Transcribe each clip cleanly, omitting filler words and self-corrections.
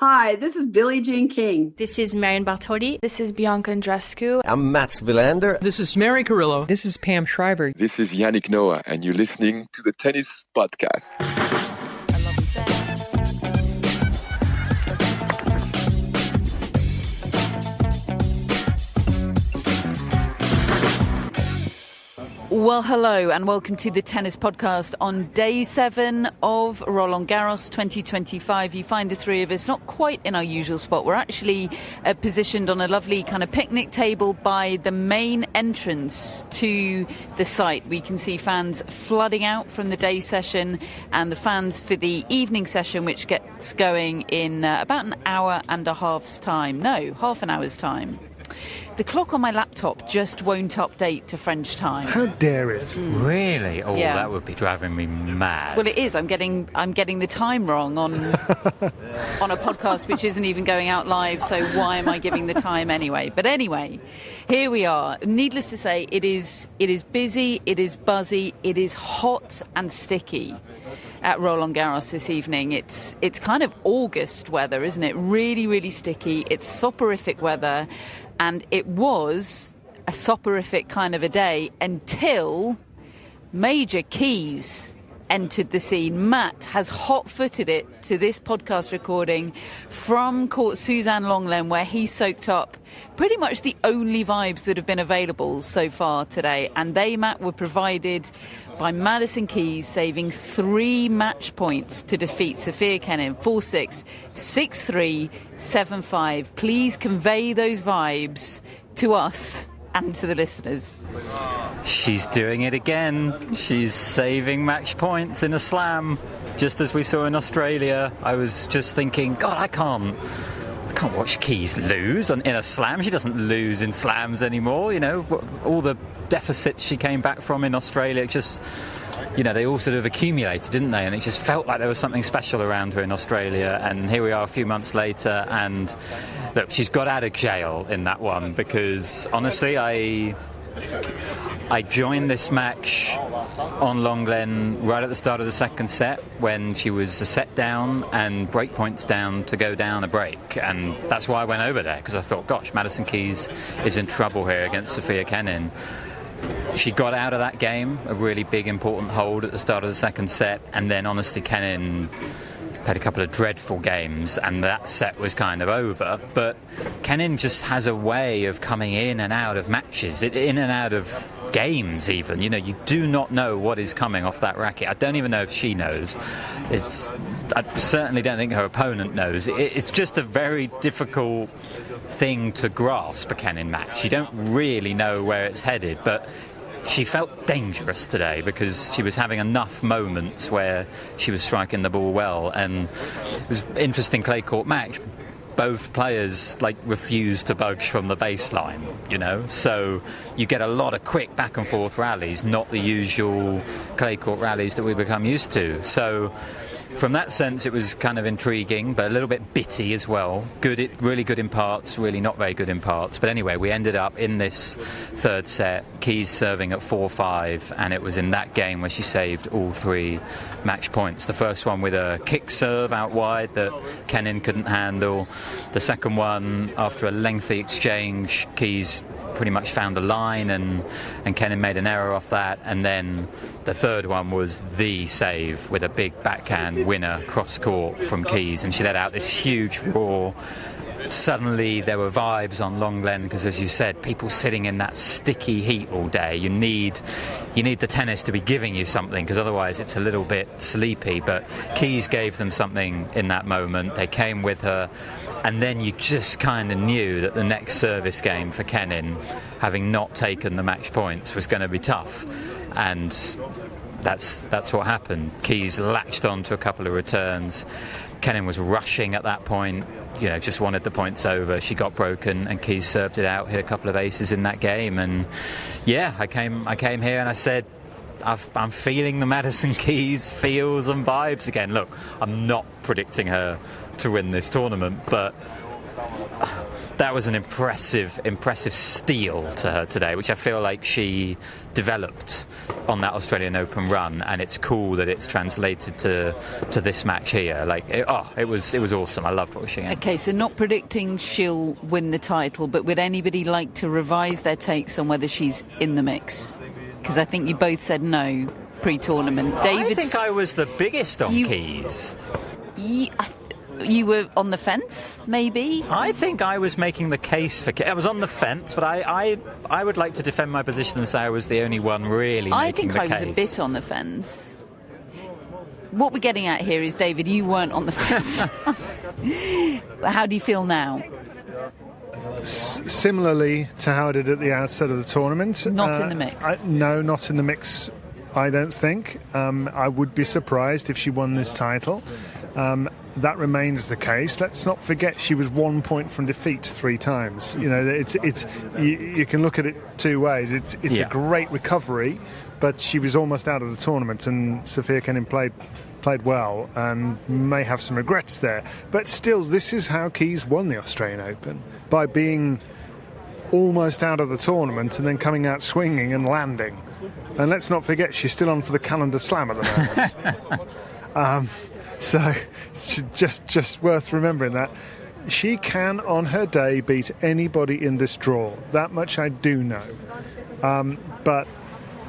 Hi, this is Billie Jean King. This is Marion Bartoli. This is Bianca Andreescu. I'm Mats Wilander. This is Mary Carrillo. This is Pam Schreiber. This is Yannick Noah, and you're listening to the Tennis Podcast. Well, hello and welcome to the Tennis Podcast on day 7 of Roland Garros 2025. You find the three of us not quite in our usual spot. We're actually positioned on a lovely kind of picnic table by the main entrance to the site. We can see fans flooding out from the day session and the fans for the evening session, which gets going in about an hour and a half's time. No, half an hour's time. The clock on my laptop just won't update to French time. How dare it? Really? Oh, yeah. That would be driving me mad. Well, it is. I'm getting the time wrong on a podcast which isn't even going out live, so why am I giving the time anyway? But anyway, here we are. Needless to say, it is busy, it is buzzy, it is hot and sticky at Roland Garros this evening. It's kind of August weather, isn't it? Really, really sticky. It's soporific weather. And it was a soporific kind of a day until Major Keys entered the scene. Matt has hot-footed it to this podcast recording from Court Suzanne Lenglen, where he soaked up pretty much the only vibes that have been available so far today. And they, Matt, were provided by Madison Keys, saving 3 match points to defeat Sofia Kenin 4-6, 6-3, 7-5. Please convey those vibes to us and to the listeners. She's doing it again. She's saving match points in a slam, just as we saw in Australia. I was just thinking, God, I can't watch Keys lose in a slam. She doesn't lose in slams anymore. You know, all the deficits she came back from in Australia, just, you know, they all sort of accumulated, didn't they? And it just felt like there was something special around her in Australia. And here we are a few months later, and look, she's got out of jail in that one, because honestly, I joined this match on Lenglen right at the start of the second set, when she was a set down and break points down to go down a break, and that's why I went over there, because I thought, gosh, Madison Keys is in trouble here against Sofia Kenin. She got out of that game, a really big important hold at the start of the second set, and then honestly Kenin had a couple of dreadful games and that set was kind of over. But Kenin just has a way of coming in and out of matches, in and out of games even. You know, you do not know what is coming off that racket. I don't even know if she knows. I certainly don't think her opponent knows. It's just a very difficult thing to grasp, a Kenin match. You don't really know where it's headed, but she felt dangerous today because she was having enough moments where she was striking the ball well, and it was an interesting clay court match. Both players refused to budge from the baseline, you know, so you get a lot of quick back and forth rallies, not the usual clay court rallies that we become used to. So from that sense, it was kind of intriguing, but a little bit bitty as well. Really good in parts, really not very good in parts. But anyway, we ended up in this third set, Keys serving at 4-5, and it was in that game where she saved all 3 match points. The first one with a kick serve out wide that Kenin couldn't handle. The second one, after a lengthy exchange, Keys pretty much found a line and Kenin made an error off that. And then the third one was the save with a big backhand winner cross court from Keys, and she let out this huge roar. Suddenly there were vibes on Lenglen, because as you said, people sitting in that sticky heat all day, you need the tennis to be giving you something, because otherwise it's a little bit sleepy. But Keys gave them something in that moment. They came with her, and then you just kind of knew that the next service game for Kenin, having not taken the match points, was going to be tough. And that's what happened. Keys latched on to a couple of returns. Kenin was rushing at that point, you know, just wanted the points over. She got broken and Keys served it out, hit a couple of aces in that game. And yeah, I came here and I said, I'm feeling the Madison Keys feels and vibes again. Look, I'm not predicting her to win this tournament, but that was an impressive steal to her today, which I feel like she developed on that Australian Open run, and it's cool that it's translated to this match here. Like, it was awesome. I loved watching it. Okay, so not predicting she'll win the title, but would anybody like to revise their takes on whether she's in the mix? Because I think you both said no pre-tournament. I think I was the biggest on Keys. You were on the fence, maybe? I think I was making the case for... I was on the fence, but I would like to defend my position and say I was the only one really making the case. I think I was a bit on the fence. What we're getting at here is, David, you weren't on the fence. How do you feel now? Similarly to how I did at the outset of the tournament. Not in the mix? No, not in the mix, I don't think. I would be surprised if she won this title. That remains the case. Let's not forget she was 1 point from defeat 3 times. You know, you can look at it two ways. It's a great recovery, but she was almost out of the tournament, and Sofia Kenin played well and may have some regrets there. But still, this is how Keys won the Australian Open, by being almost out of the tournament and then coming out swinging and landing. And let's not forget, she's still on for the calendar slam at the moment. So just worth remembering that. She can, on her day, beat anybody in this draw. That much I do know. But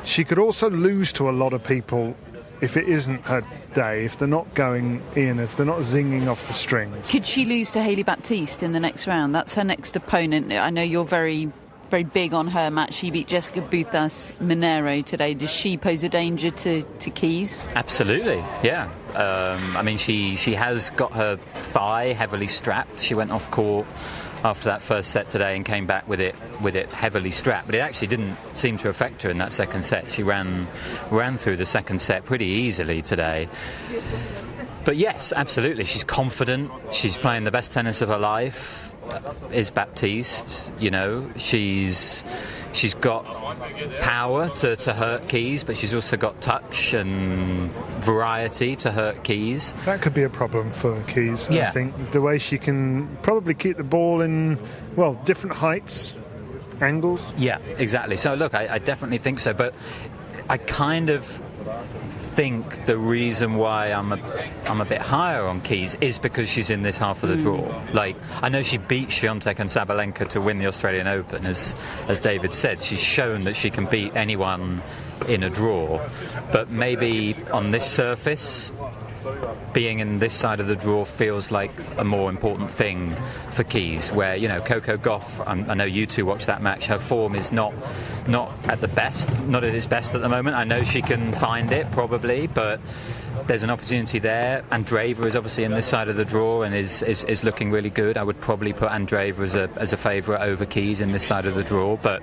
she could also lose to a lot of people if it isn't her day, if they're not going in, if they're not zinging off the strings. Could she lose to Hailey Baptiste in the next round? That's her next opponent. I know you're very, very big on her match. She beat Jessica Buthas Monero today. Does she pose a danger to Keys? Absolutely, yeah. I mean, she has got her thigh heavily strapped. She went off court after that first set today and came back with it heavily strapped, but it actually didn't seem to affect her in that second set. She ran through the second set pretty easily today. But yes, absolutely, she's confident. She's playing the best tennis of her life. Is Baptiste, you know, she's got power to hurt Keys, but she's also got touch and variety to hurt Keys. That could be a problem for Keys. Yeah. I think the way she can probably keep the ball in, well, different heights, angles. Yeah, exactly. So look, I definitely think so, but I kind of think the reason why I'm a bit higher on Keys is because she's in this half of the draw. Like, I know she beat Swiatek and Sabalenka to win the Australian Open, as David said. She's shown that she can beat anyone in a draw, but maybe on this surface, being in this side of the draw feels like a more important thing for Keys, where, you know, Coco Gauff, I know you two watched that match, her form is not at the best, not at its best at the moment. I know she can find it probably, but there's an opportunity there. And Draper is obviously in this side of the draw and is looking really good. I would probably put Draper as a favourite over Keys in this side of the draw, but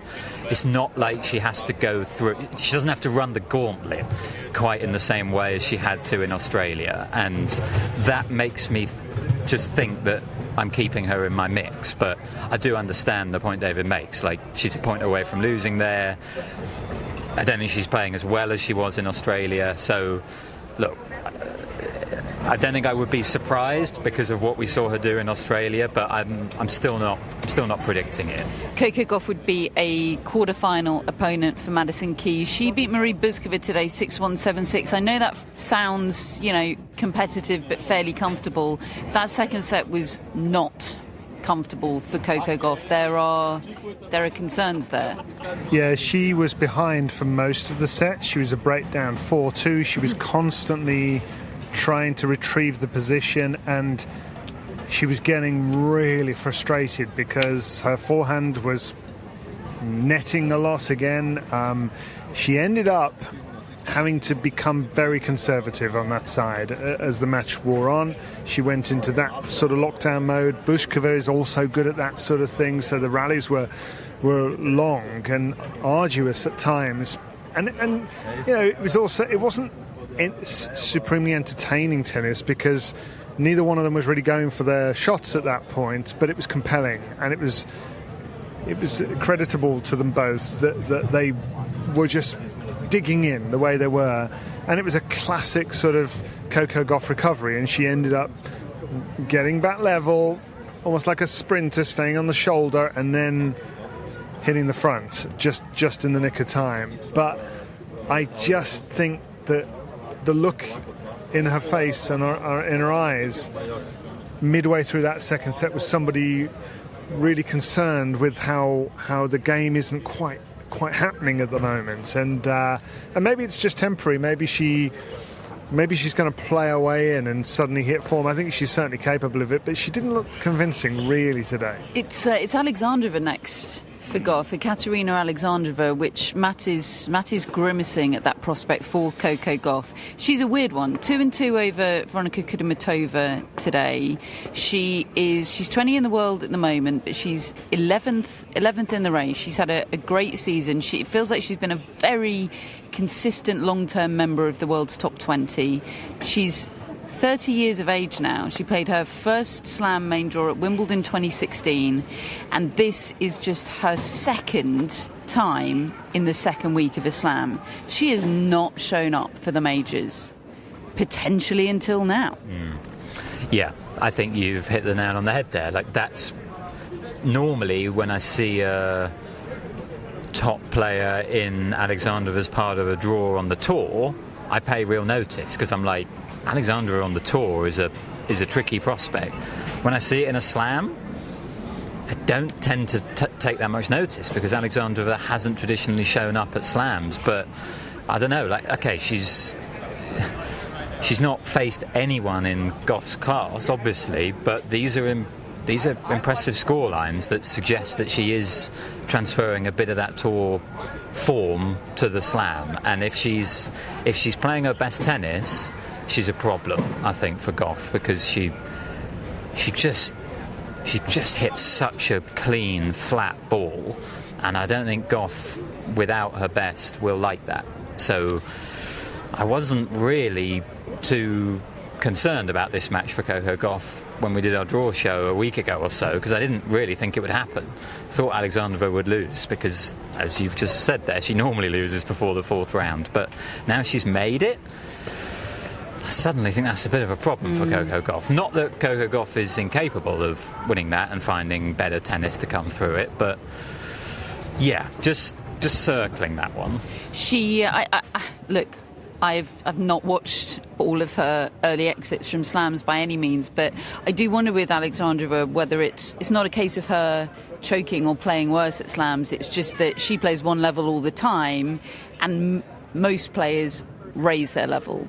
it's not like she has to go through, she doesn't have to run the gauntlet quite in the same way as she had to in Australia, and that makes me just think that I'm keeping her in my mix. But I do understand the point David makes. Like, she's a point away from losing there. I don't think she's playing as well as she was in Australia. So, look, I don't think I would be surprised because of what we saw her do in Australia, but I'm still not predicting it. Coco Gauff would be a quarter-final opponent for Madison Keys. She beat Marie Buzkova today 6-1, 7-6. I know that sounds, you know, competitive but fairly comfortable. That second set was not comfortable for Coco Gauff. There are concerns there. Yeah, she was behind for most of the set. She was a breakdown 4-2. She was constantly trying to retrieve the position, and she was getting really frustrated because her forehand was netting a lot again. She ended up having to become very conservative on that side as the match wore on. She went into that sort of lockdown mode. Buzkova is also good at that sort of thing, so the rallies were long and arduous at times, and you know, it wasn't supremely entertaining tennis because neither one of them was really going for their shots at that point, but it was compelling, and it was creditable to them both that they were just digging in the way they were, and it was a classic sort of Coco Gauff recovery, and she ended up getting back level, almost like a sprinter, staying on the shoulder and then hitting the front just in the nick of time. But I just think that the look in her face and in her eyes midway through that second set was somebody really concerned with how the game isn't quite happening at the moment, and maybe it's just temporary. Maybe she's going to play her way in and suddenly hit form. I think she's certainly capable of it, but she didn't look convincing really today. It's Alexandrova next for Gauff, Ekaterina Alexandrova, which Matt is grimacing at that prospect for Coco Gauff. She's a weird one. 2-2 over Veronika Kudermetova today. She's 20 in the world at the moment, but she's 11th in the race. She's had a great season. It feels like she's been a very consistent long-term member of the world's top 20. She's 30 years of age now. She played her first Slam main draw at Wimbledon 2016, and this is just her second time in the second week of a Slam. She has not shown up for the majors, potentially until now. Yeah, I think you've hit the nail on the head there. Like, that's normally when I see a top player in Alexandrova's part of a draw on the tour, I pay real notice, because I'm like, Alexandra on the tour is a tricky prospect. When I see it in a Slam, I don't tend to take that much notice, because Alexandra hasn't traditionally shown up at Slams. But I don't know, like, okay, she's not faced anyone in Gauff's class, obviously, but these are impressive scorelines that suggest that she is transferring a bit of that tour form to the Slam. And if she's playing her best tennis, she's a problem, I think, for Gauff, because she just hits such a clean, flat ball, and I don't think Gauff, without her best, will like that. So I wasn't really too concerned about this match for Coco Gauff when we did our draw show a week ago or so, because I didn't really think it would happen. I thought Alexandrova would lose, because, as you've just said there, she normally loses before the fourth round, but now she's made it. I suddenly think that's a bit of a problem for Coco Gauff. Not that Coco Gauff is incapable of winning that and finding better tennis to come through it, but yeah, just circling that one. Look, I've not watched all of her early exits from Slams by any means, but I do wonder with Alexandrova whether it's not a case of her choking or playing worse at Slams. It's just that she plays one level all the time, and most players raise their level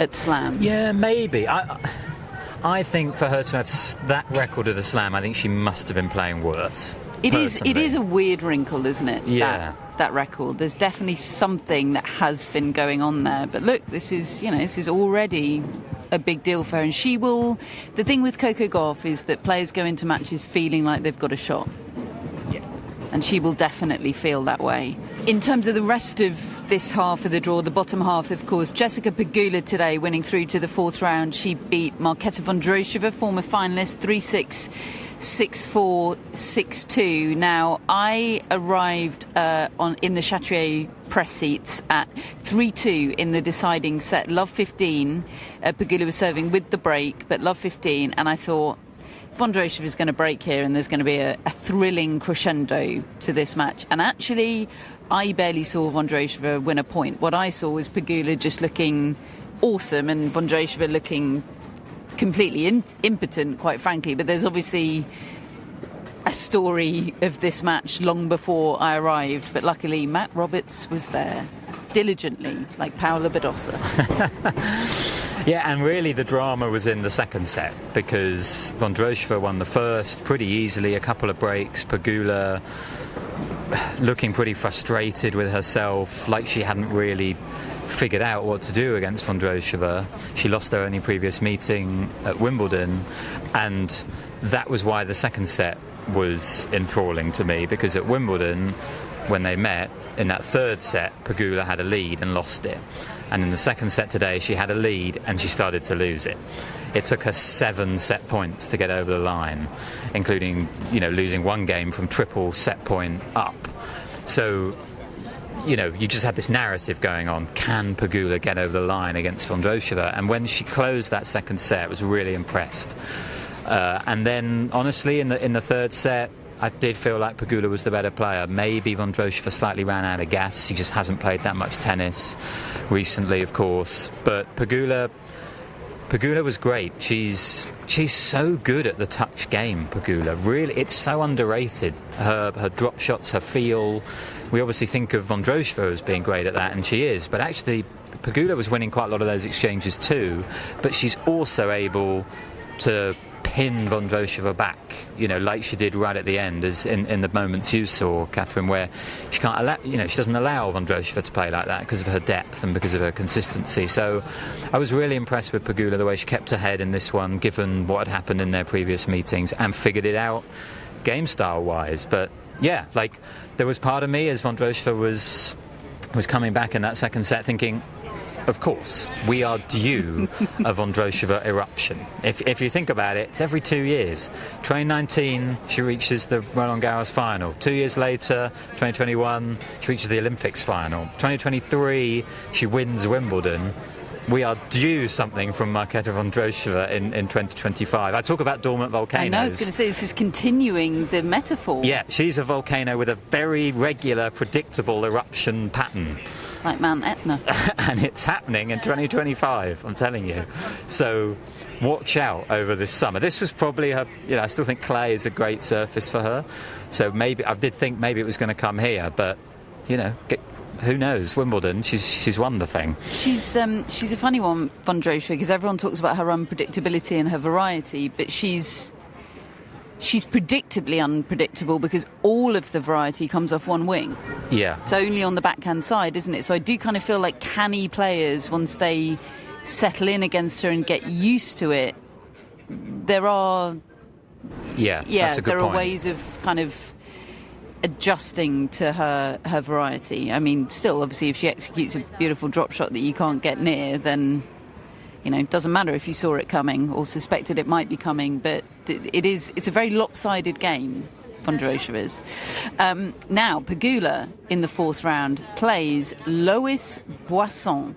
at Slams. Yeah, maybe. I think for her to have that record at a Slam, I think she must have been playing worse. It is a weird wrinkle, isn't it? Yeah. That record. There's definitely something that has been going on there. But look, this is already a big deal for her. And she will... The thing with Coco Gauff is that players go into matches feeling like they've got a shot. Yeah. And she will definitely feel that way. In terms of the rest of this half of the draw, the bottom half, of course, Jessica Pegula today winning through to the fourth round. She beat Marketa Vondrousova, former finalist, 3-6, 6-4, 6-2. Now, I arrived in the Chatrier press seats at 3-2 in the deciding set. Love 15. Pegula was serving with the break, but love 15. And I thought, Vondrousova is going to break here, and there's going to be a thrilling crescendo to this match. And actually, I barely saw Vondrousova win a point. What I saw was Pegula just looking awesome and Vondrousova looking completely impotent, quite frankly. But there's obviously a story of this match long before I arrived. But luckily, Matt Roberts was there diligently, like Paola Badosa. Yeah, and really the drama was in the second set, because Vondrousova won the first pretty easily, a couple of breaks. Pegula looking pretty frustrated with herself, like she hadn't really figured out what to do against Vondrousova. She lost her only previous meeting at Wimbledon, and that was why the second set was enthralling to me, because at Wimbledon, when they met, in that third set, Pegula had a lead and lost it. And in the second set today, she had a lead and she started to lose it. It took her 7 set points to get over the line, including, losing one game from triple set point up. So, you just had this narrative going on. Can Pegula get over the line against Vondrousova? And when she closed that second set, I was really impressed. And then, honestly, in the third set, I did feel like Pegula was the better player. Maybe Vondrousova slightly ran out of gas. She just hasn't played that much tennis recently, of course. But Pegula was great. She's so good at the touch game, Pegula. Really, it's so underrated. Her drop shots, her feel. We obviously think of Vondrousova as being great at that, and she is. But actually, Pegula was winning quite a lot of those exchanges too. But she's also able to pin Vondrousova back, like she did right at the end, as in the moments you saw, Catherine, where she can't allow, she doesn't allow Vondrousova to play like that because of her depth and because of her consistency. So I was really impressed with Pegula, the way she kept her head in this one, given what had happened in their previous meetings, and figured it out game style wise. But yeah, there was part of me as Vondrousova was coming back in that second set thinking, of course, we are due a Vondrousova eruption. If you think about it, it's every 2 years. 2019, she reaches the Roland Garros final. 2 years later, 2021, she reaches the Olympics final. 2023, she wins Wimbledon. We are due something from Marketa Vondrousova in 2025. I talk about dormant volcanoes. I know, I was going to say, this is continuing the metaphor. Yeah, she's a volcano with a very regular, predictable eruption pattern. Like Mount Etna. And it's happening in 2025, I'm telling you. So watch out over this summer. This was probably her, I still think clay is a great surface for her. So maybe, I did think maybe it was going to come here, but, who knows? Wimbledon, she's won the thing. She's a funny one, Vondrousova, because everyone talks about her unpredictability and her variety, but she's predictably unpredictable because all of the variety comes off one wing. Yeah. It's only on the backhand side, isn't it? So I do kind of feel like canny players, once they settle in against her and get used to it, there are... Yeah, that's a good there point. are ways of kind of adjusting to her variety. I mean, still, obviously, if she executes a beautiful drop shot that you can't get near, then... it doesn't matter if you saw it coming or suspected it might be coming, but it's a very lopsided game, Vondrousova's. Now, Pegula, in the fourth round, plays Lois Boisson.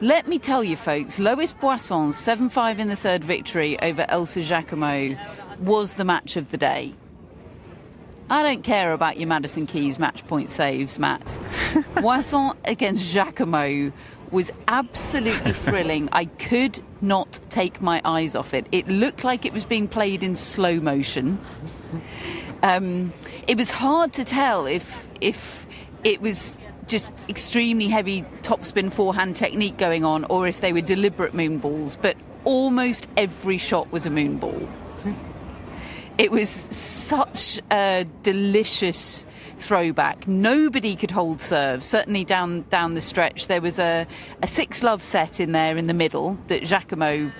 Let me tell you, folks, Lois Boisson's 7-5 in the third victory over Elsa Jacquemot was the match of the day. I don't care about your Madison Keys match point saves, Matt. Boisson against Jacquemot was absolutely thrilling. I could not take my eyes off it. It looked like it was being played in slow motion. It was hard to tell if it was just extremely heavy topspin forehand technique going on or if they were deliberate moon balls, but almost every shot was a moon ball. It was such a delicious throwback. Nobody could hold serve, certainly down the stretch. There was a 6-love set in there in the middle that Jacquemot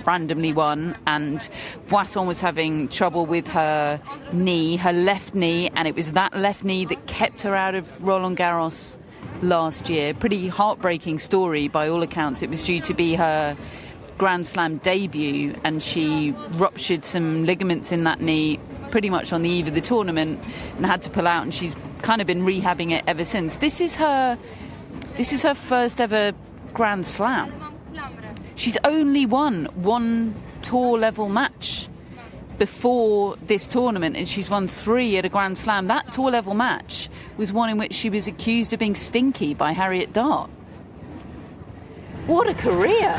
randomly won, and Boisson was having trouble with her knee, her left knee, and it was that left knee that kept her out of Roland Garros last year. Pretty heartbreaking story by all accounts. It was due to be her Grand Slam debut, and she ruptured some ligaments in that knee pretty much on the eve of the tournament and had to pull out, and she's kind of been rehabbing it ever since. This is her first ever Grand Slam. She's only won one tour level match before this tournament, and she's won 3 at a Grand Slam. That tour level match was one in which she was accused of being stinky by Harriet Dart. What a career!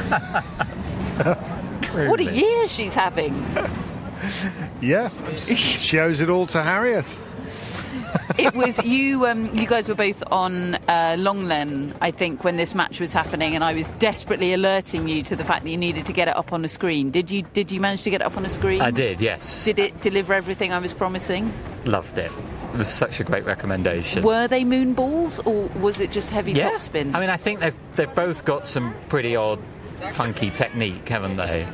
What a year she's having. Yeah, she owes it all to Harriet. It was you guys were both on Longlen, I think, when this match was happening, and I was desperately alerting you to the fact that you needed to get it up on a screen. Did you manage to get it up on a screen? I did, yes. Did it deliver everything I was promising? Loved it. It was such a great recommendation. Were they moon balls, or was it just heavy topspin? I mean, I think they've both got some pretty odd, funky technique, haven't they?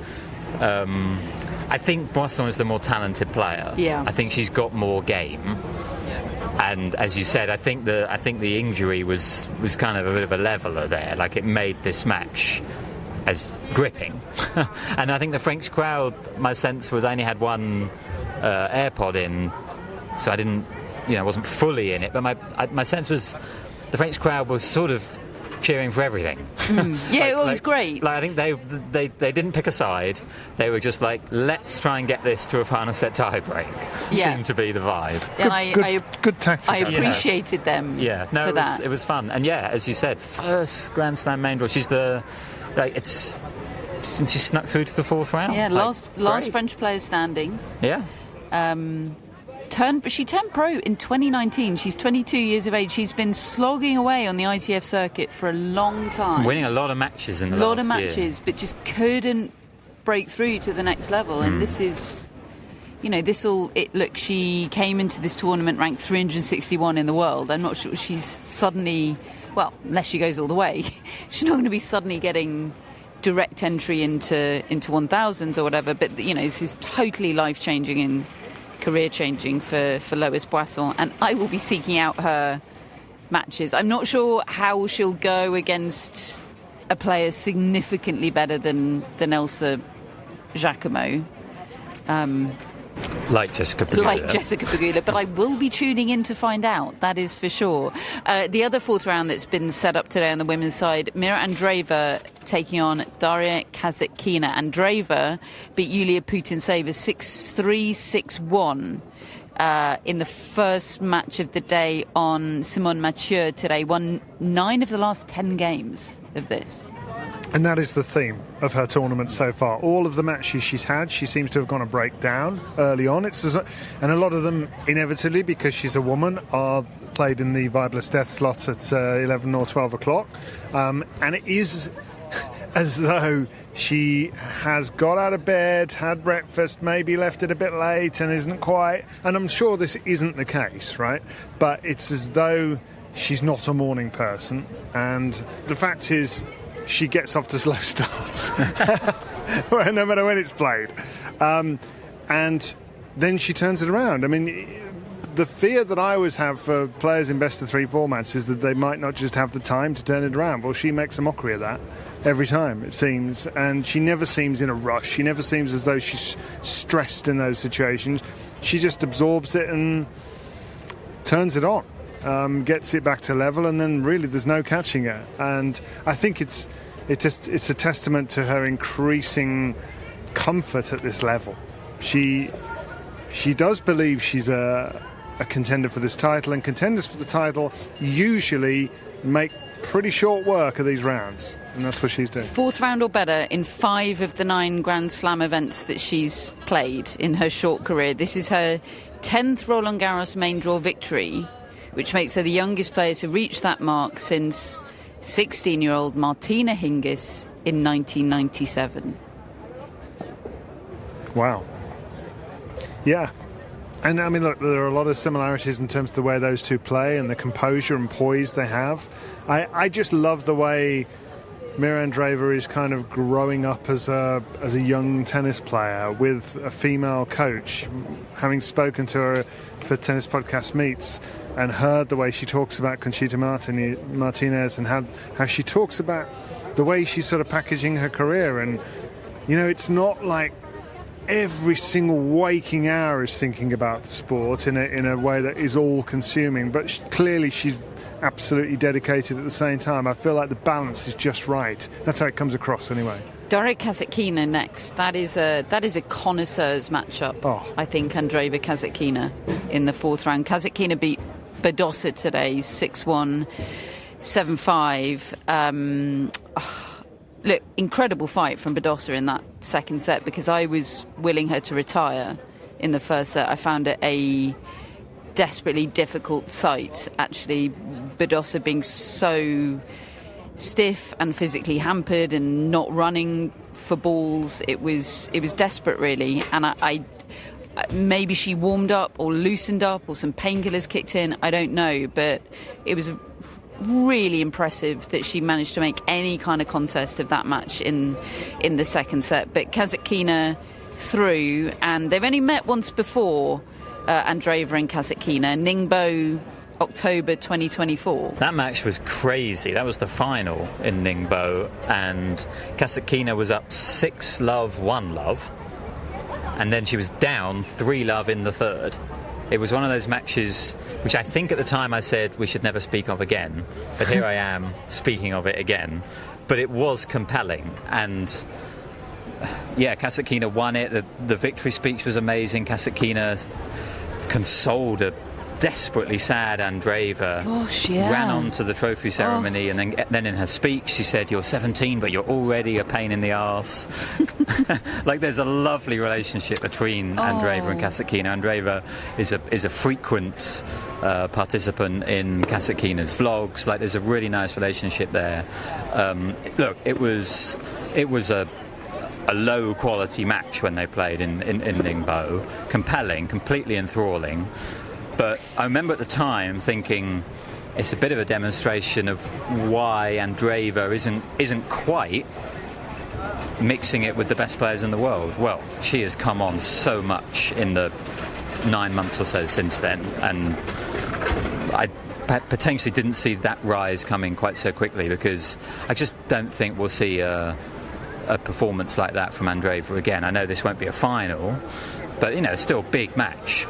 I think Boisson is the more talented player. Yeah. I think she's got more game. And as you said, I think the injury was kind of a bit of a leveler there. Like, it made this match as gripping. And I think the French crowd, my sense was, I only had one AirPod in, so I wasn't fully in it. But my sense was the French crowd was sort of cheering for everything. Yeah, it was great. Like, I think they didn't pick a side. They were just like, let's try and get this to a final set tiebreak. Yeah. Seemed to be the vibe. And Good tactic. I appreciated them for that. It was fun. And yeah, as you said, first Grand Slam main draw. She snuck through to the fourth round. Yeah, last great. French player standing. Yeah. She turned pro in 2019. She's 22 years of age. She's been slogging away on the ITF circuit for a long time. Winning a lot of matches in the last year. A lot of matches, but just couldn't break through to the next level. And this is, look, she came into this tournament ranked 361 in the world. I'm not sure she's suddenly, well, unless she goes all the way, she's not going to be suddenly getting direct entry into 1000s or whatever. But, this is totally life-changing and career-changing for Lois Boisson, and I will be seeking out her matches. I'm not sure how she'll go against a player significantly better than Elsa Jacquemot. Like Jessica Pegula. But I will be tuning in to find out, that is for sure. The other fourth round that's been set up today on the women's side, Mira Andreeva taking on Daria Kasatkina. Andreeva beat Yulia Putintseva 6-3, 6-1 in the first match of the day on Simone Mathieu today. Won 9 of the last 10 games of this. And that is the theme of her tournament so far. All of the matches she's had, she seems to have gone a breakdown early on. And a lot of them, inevitably, because she's a woman, are played in the Vibalist death slots at 11 or 12 o'clock. And it is as though she has got out of bed, had breakfast, maybe left it a bit late and isn't quite... And I'm sure this isn't the case, right? But it's as though she's not a morning person. And the fact is, she gets off to slow starts, no matter when it's played. And then she turns it around. I mean, the fear that I always have for players in best-of-3 formats is that they might not just have the time to turn it around. Well, she makes a mockery of that every time, it seems. And she never seems in a rush. She never seems as though she's stressed in those situations. She just absorbs it and turns it on. Gets it back to level, and then really there's no catching her. And I think it's a testament to her increasing comfort at this level. She does believe she's a contender for this title, and contenders for the title usually make pretty short work of these rounds, and that's what she's doing. Fourth round or better in 5 of the 9 Grand Slam events that she's played in her short career. This is her 10th Roland Garros main draw victory, which makes her the youngest player to reach that mark since 16-year-old Martina Hingis in 1997. Wow. Yeah. And, I mean, look, there are a lot of similarities in terms of the way those two play and the composure and poise they have. I just love the way Mira Andreeva is kind of growing up as a young tennis player with a female coach. Having spoken to her for Tennis Podcast Meets and heard the way she talks about Conchita Martinez and how she talks about the way she's sort of packaging her career. And, it's not like every single waking hour is thinking about the sport in a way that is all-consuming. But clearly she's absolutely dedicated at the same time. I feel like the balance is just right. That's how it comes across anyway. Daria Kasatkina next. That is a connoisseur's matchup. Oh. I think Andreeva Kasatkina in the fourth round. Kasatkina beat Badosa today 6-1, 7-5. Look, incredible fight from Badosa in that second set, because I was willing her to retire in the first set. I found it a desperately difficult sight, actually. Badosa being so stiff and physically hampered and not running for balls. It was desperate, really. And I maybe she warmed up or loosened up or some painkillers kicked in. I don't know, but it was really impressive that she managed to make any kind of contest of that match in the second set. But Kasatkina through, and they've only met once before, Andreeva and Kasatkina. Ningbo, October 2024. That match was crazy. That was the final in Ningbo, and Kasatkina was up 6-1, and then she was down 3-0 in the third. It was one of those matches which I think at the time I said we should never speak of again, but here I am speaking of it again. But it was compelling, and yeah, Kasatkina won it. The victory speech was amazing. Kasatkina consoled a desperately sad Andreeva. Gosh, yeah. Ran on to the trophy ceremony, and then in her speech she said, "You're 17, but you're already a pain in the arse." Like, there's a lovely relationship between Andreeva and Kasatkina. Andreeva is a frequent participant in Kasatkina's vlogs. Like, there's a really nice relationship there. Look, it was a low quality match when they played in Ningbo. Compelling, completely enthralling. But I remember at the time thinking it's a bit of a demonstration of why Andreeva isn't quite mixing it with the best players in the world. Well, she has come on so much in the 9 months or so since then, and I potentially didn't see that rise coming quite so quickly, because I just don't think we'll see a performance like that from Andreeva again. I know this won't be a final, but it's still a big match.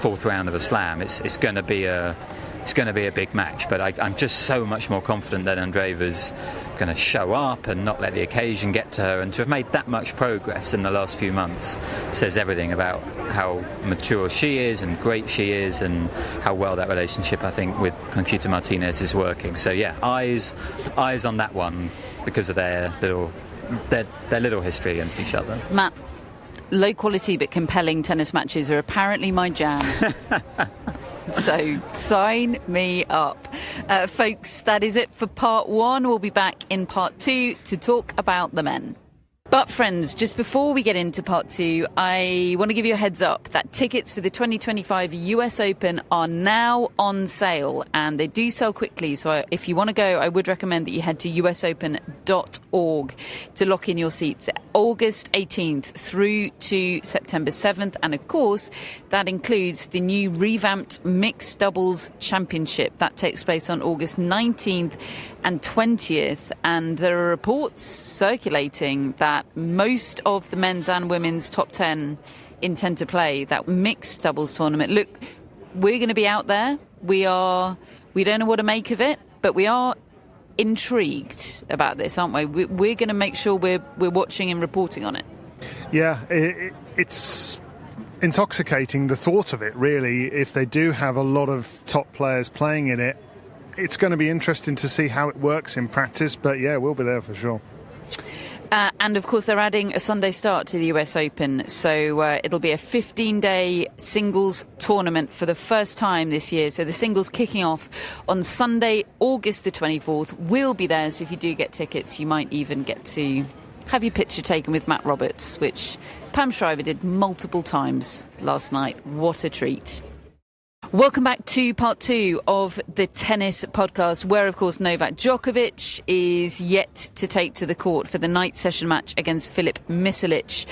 4th round of a slam. It's going to be a big match, but I'm just so much more confident that Andreeva's going to show up and not let the occasion get to her, and to have made that much progress in the last few months says everything about how mature she is and great she is, and how well that relationship, I think, with Conchita Martinez is working. So yeah, eyes on that one because of their little history against each other. Matt, low quality but compelling tennis matches are apparently my jam. So sign me up. Folks, that is it for part 1. We'll be back in part 2 to talk about the men. But friends, just before we get into part 2, I want to give you a heads up that tickets for the 2025 US Open are now on sale, and they do sell quickly. So if you want to go, I would recommend that you head to usopen.org to lock in your seats. August 18th through to September 7th. And of course, that includes the new revamped Mixed Doubles Championship. That takes place on August 19th and 20th. And there are reports circulating that most of the men's and women's top 10 intend to play that mixed doubles tournament. Look, we're going to be out there. We don't know what to make of it, but we are intrigued about this, aren't we? We're going to make sure we're watching and reporting on it. Yeah, it's intoxicating, the thought of it, really. If they do have a lot of top players playing in it, it's going to be interesting to see how it works in practice. But yeah, we'll be there for sure. And of course, they're adding a Sunday start to the US Open. So it'll be a 15-day singles tournament for the first time this year. So the singles kicking off on Sunday, August the 24th. We'll be there. So if you do get tickets, you might even get to have your picture taken with Matt Roberts, which Pam Shriver did multiple times last night. What a treat. Welcome back to part 2 of the tennis podcast, where, of course, Novak Djokovic is yet to take to the court for the night session match against Filip Misalic.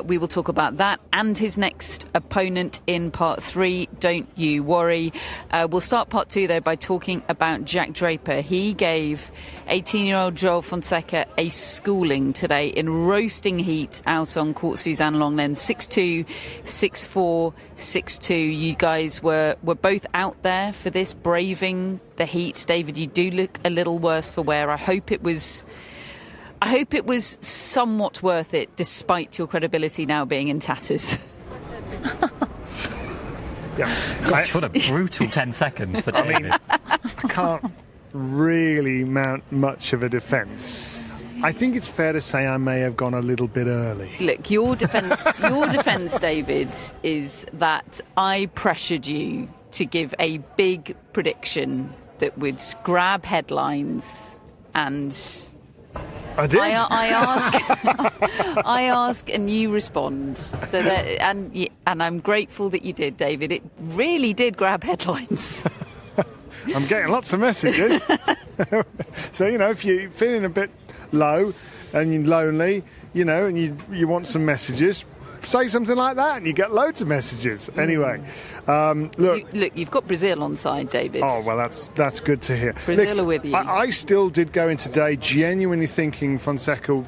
We will talk about that and his next opponent in part 3. Don't you worry. We'll start part 2, though, by talking about Jack Draper. He gave 18-year-old Joao Fonseca a schooling today in roasting heat out on Court Suzanne Lenglen. 6-2, 6-4, 6-2. You guys were both out there for this, braving the heat. David, you do look a little worse for wear. I hope it was somewhat worth it, despite your credibility now being in tatters. Yeah. Gosh, what a brutal 10 seconds for David. I can't really mount much of a defence. I think it's fair to say I may have gone a little bit early. Look, your defence, David, is that I pressured you to give a big prediction that would grab headlines, and I did. I ask, and you respond. So that, and I'm grateful that you did, David. It really did grab headlines. I'm getting lots of messages. So, if you're feeling a bit low and you're lonely, and you want some messages, say something like that and you get loads of messages. Anyway, look, you've got Brazil on side, David. Oh, well, that's good to hear. Brazil are with you. I still did go in today genuinely thinking Fonseca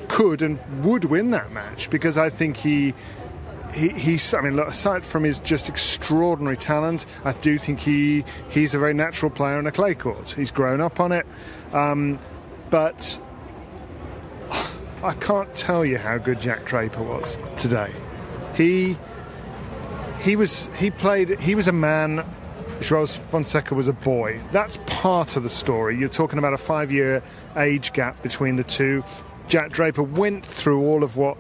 could and would win that match, because I think he I mean, look, aside from his just extraordinary talent, I do think he's a very natural player on a clay court. He's grown up on it, but I can't tell you how good Jack Draper was today. He was a man. Joao Fonseca was a boy. That's part of the story. You're talking about a 5-year age gap between the two. Jack Draper went through all of what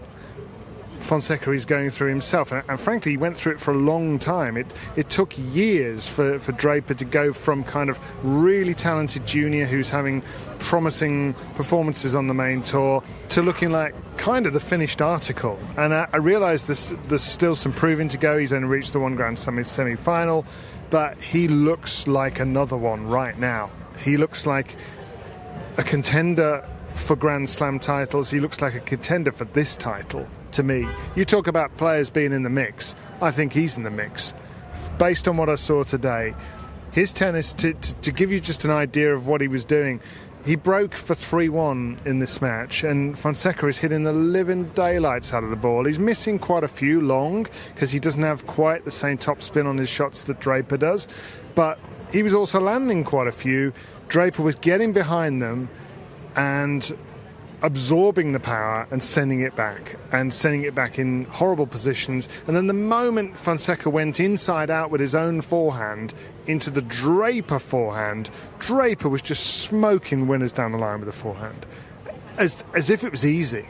Fonseca is going through himself, and frankly he went through it for a long time. It took years for Draper to go from kind of really talented junior who's having promising performances on the main tour to looking like kind of the finished article. And I realise there's still some proving to go. He's only reached the One Grand Slam semi-final, but he looks like another one right now. He looks like a contender for Grand Slam titles. He looks like a contender for this title. To me, you talk about players being in the mix. I think he's in the mix. Based on what I saw today, his tennis, to give you just an idea of what he was doing, he broke for 3-1 in this match, and Fonseca is hitting the living daylights out of the ball. He's missing quite a few long because he doesn't have quite the same topspin on his shots that Draper does, but he was also landing quite a few. Draper was getting behind them and absorbing the power and sending it back in horrible positions. And then the moment Fonseca went inside out with his own forehand into the Draper forehand, Draper was just smoking winners down the line with the forehand as if it was easy.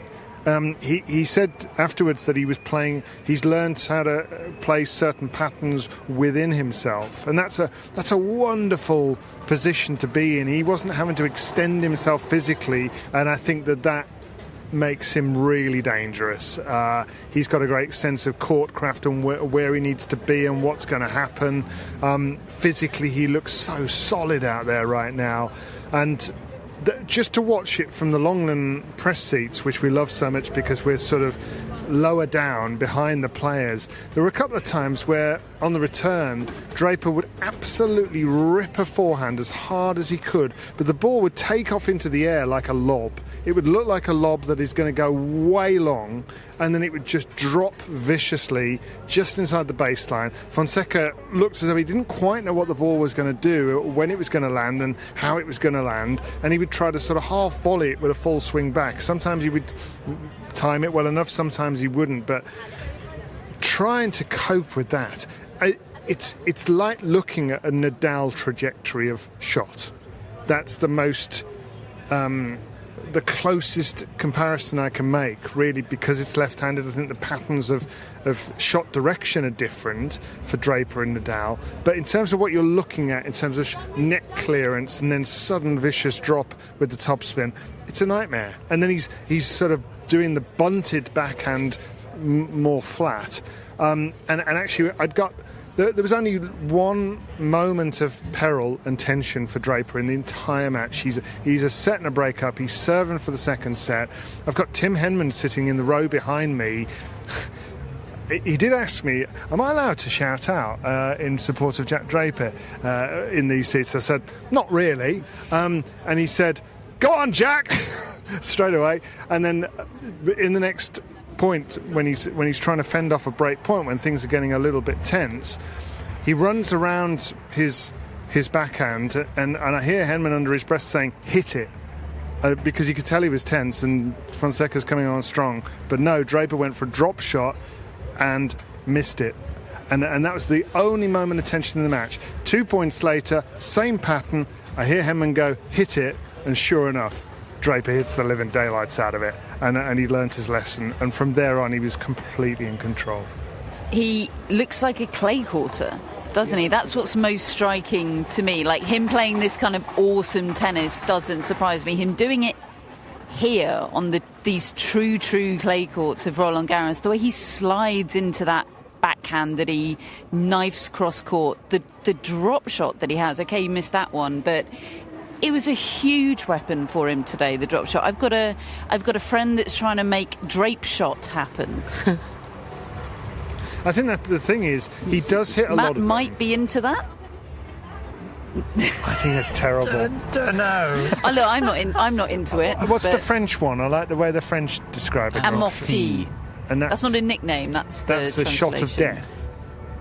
He said afterwards that he's learned how to play certain patterns within himself, and that's a wonderful position to be in. He wasn't having to extend himself physically, and I think that makes him really dangerous. He's got a great sense of courtcraft and where he needs to be and what's going to happen. Physically, he looks so solid out there right now, and just to watch it from the Longland press seats, which we love so much because we're sort of lower down behind the players, there were a couple of times where on the return Draper would absolutely rip a forehand as hard as he could, but the ball would take off into the air like a lob. It would look like a lob that is going to go way long, and then it would just drop viciously just inside the baseline. Fonseca looked as though he didn't quite know what the ball was going to do, when it was going to land and how it was going to land, and he would try to sort of half volley it with a full swing back. Sometimes he would time it well enough, sometimes he wouldn't, but trying to cope with that, it's like looking at a Nadal trajectory of shot. That's the most the closest comparison I can make, really, because it's left-handed. I think the patterns of shot direction are different for Draper and Nadal, but in terms of what you're looking at in terms of net clearance and then sudden vicious drop with the topspin, it's a nightmare. And then he's sort of doing the bunted backhand more flat, and actually there was only one moment of peril and tension for Draper in the entire match. He's a set and a break up. He's serving for the second set. I've got Tim Henman sitting in the row behind me. He did ask me, am I allowed to shout out in support of Jack Draper in these seats? I said, not really. And he said, go on, Jack, straight away. And then in the next point, when he's trying to fend off a break point, when things are getting a little bit tense, he runs around his backhand, and I hear Henman under his breath saying, hit it, because you could tell he was tense and Fonseca's coming on strong. But no, Draper went for a drop shot and missed it, and that was the only moment of tension in the match. 2 points later, same pattern, I hear Henman go, hit it, and sure enough, Draper hits the living daylights out of it, and he learnt his lesson, and from there on he was completely in control. He looks like a clay courter, doesn't he? That's what's most striking to me. Like, him playing this kind of awesome tennis doesn't surprise me. Him doing it here on these true clay courts of Roland Garros, the way he slides into that backhand that he knifes cross court, the drop shot that he has. Okay, he missed that one, but it was a huge weapon for him today, the drop shot. I've got a friend that's trying to make drape shot happen. I think that the thing is, he does hit a lot of them. Matt might be into that. I think that's terrible. No. Oh, look, I'm not into it. What's the French one? I like the way the French describe it. Amorti. And That's not a nickname, that's the That's a shot of translation. death.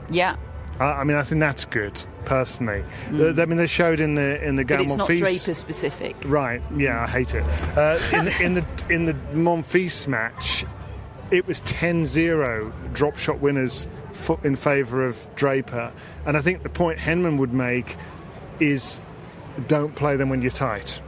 Yeah. I mean, I think that's good, personally. I mean, they showed in the But it's not Monfils. Draper specific. Right? Yeah, I hate it. In the Monfils match, it was 10-0 drop shot winners in favour of Draper, and I think the point Henman would make is don't play them when you're tight.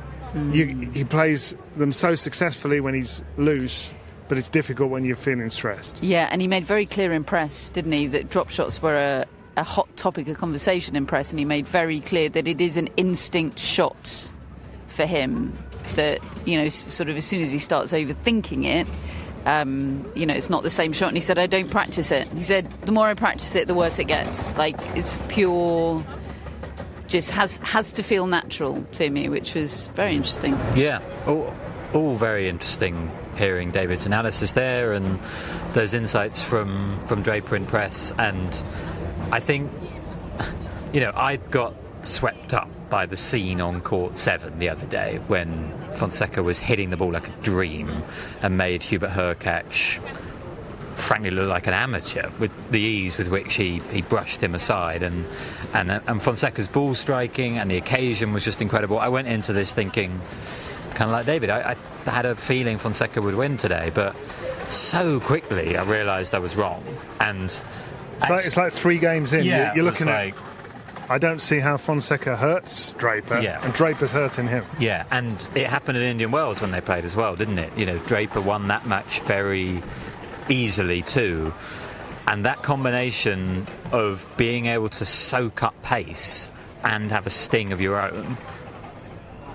He plays them so successfully when he's loose, but it's difficult when you're feeling stressed. Yeah, and he made very clear in press, didn't he, that drop shots were a hot topic of conversation in press, and he made very clear that it is an instinct shot for him, that, you know, sort of as soon as he starts overthinking it, you know, it's not the same shot. And he said, I don't practice it. He said, the more I practice it, the worse it gets. Like, it's pure, just has to feel natural to me, which was very interesting. Yeah, all very interesting, hearing David's analysis there and those insights from Draper in press. And I think, you know, I got swept up by the scene on court 7 the other day when Fonseca was hitting the ball like a dream and made Hubert Hurkacz frankly look like an amateur with the ease with which he brushed him aside, and Fonseca's ball striking and the occasion was just incredible. I went into this thinking, kind of like David, I had a feeling Fonseca would win today, but so quickly I realised I was wrong. And It's like 3 games in. Yeah, You're looking like, at. I don't see how Fonseca hurts Draper, and Draper's hurting him. Yeah, and it happened in Indian Wells when they played as well, didn't it? You know, Draper won that match very easily too. And that combination of being able to soak up pace and have a sting of your own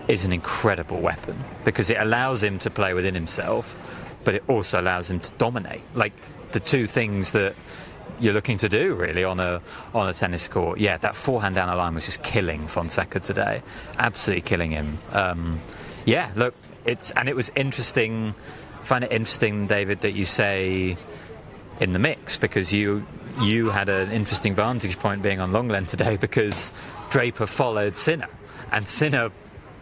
is an incredible weapon, because it allows him to play within himself, but it also allows him to dominate. Like, the two things that you're looking to do really on a tennis court. Yeah, that forehand down the line was just killing Fonseca today, absolutely killing him. Yeah, look, it was interesting. I find it interesting, David, that you say in the mix, because you had an interesting vantage point being on Longlen today, because Draper followed Sinner, and Sinner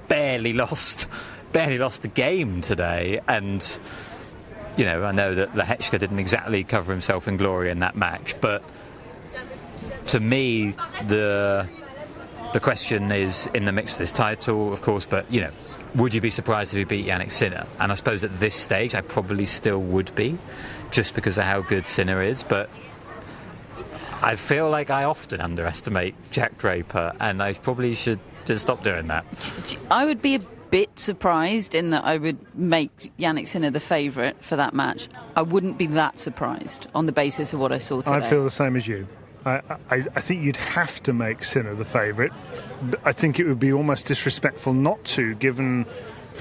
barely lost the game today. And you know, I know that Lehecka didn't exactly cover himself in glory in that match, but to me, the question is in the mix for this title, of course, but, you know, would you be surprised if he beat Jannik Sinner? And I suppose at this stage, I probably still would be, just because of how good Sinner is, but I feel like I often underestimate Jack Draper, and I probably should just stop doing that. I would be a bit surprised in that I would make Jannik Sinner the favourite for that match. I wouldn't be that surprised on the basis of what I saw today. I feel the same as you. I think you'd have to make Sinner the favourite. I think it would be almost disrespectful not to, given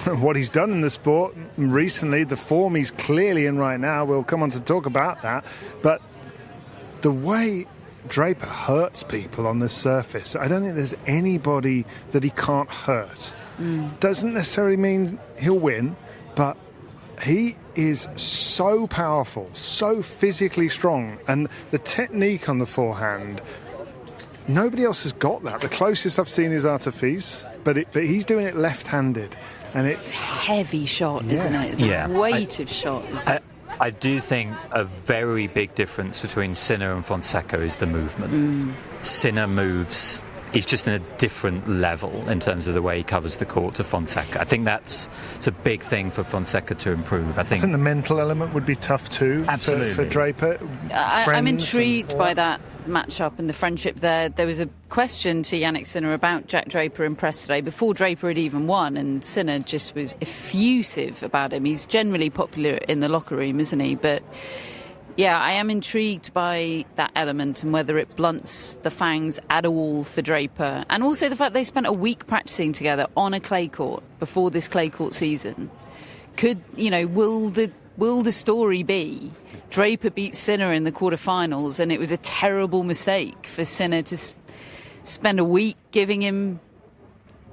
what he's done in the sport recently, the form he's clearly in right now. We'll come on to talk about that. But the way Draper hurts people on this surface, I don't think there's anybody that he can't hurt. Doesn't necessarily mean he'll win, but he is so powerful, so physically strong, and the technique on the forehand, nobody else has got that. The closest I've seen is Artifice, but he's doing it left-handed, and it's a heavy shot, isn't it? The weight of shot is... I do think a very big difference between Sinner and Fonseca is the movement. Sinner moves... He's just in a different level in terms of the way he covers the court to Fonseca. I think it's a big thing for Fonseca to improve. I think the mental element would be tough too. Absolutely. For Draper. I'm intrigued by that matchup and the friendship there. There was a question to Jannik Sinner about Jack Draper in press today before Draper had even won, and Sinner just was effusive about him. He's generally popular in the locker room, isn't he? But yeah, I am intrigued by that element and whether it blunts the fangs at all for Draper. And also the fact they spent a week practicing together on a clay court before this clay court season. Will the story be Draper beats Sinner in the quarterfinals and it was a terrible mistake for Sinner to spend a week giving him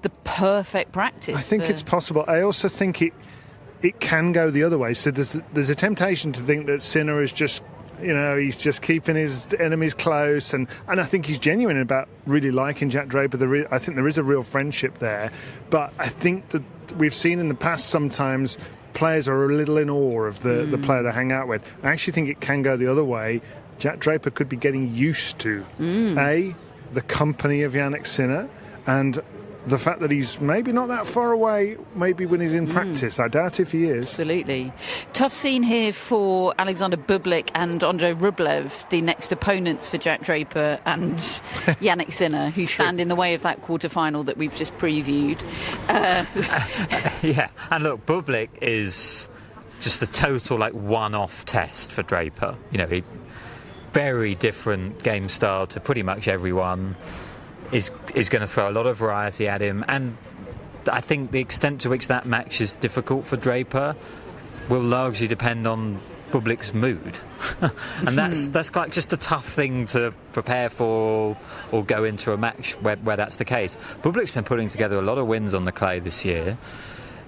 the perfect practice? I think it's possible. I also think it can go the other way. So there's a temptation to think that Sinner is just, he's just keeping his enemies close, and I think he's genuine about really liking Jack Draper. I think there is a real friendship there, but I think that we've seen in the past sometimes players are a little in awe of the player they hang out with. I actually think it can go the other way. Jack Draper could be getting used to, the company of Jannik Sinner, and the fact that he's maybe not that far away, maybe when he's in practice. I doubt if he is. Absolutely. Tough scene here for Alexander Bublik and Andrei Rublev, the next opponents for Jack Draper and Jannik Sinner, who stand in the way of that quarter-final that we've just previewed. Yeah, and look, Bublik is just a total one-off test for Draper. He very different game style to pretty much everyone. Is going to throw a lot of variety at him, and I think the extent to which that match is difficult for Draper will largely depend on Bublik's mood. And that's quite just a tough thing to prepare for or go into a match where that's the case. Bublik's been putting together a lot of wins on the clay this year.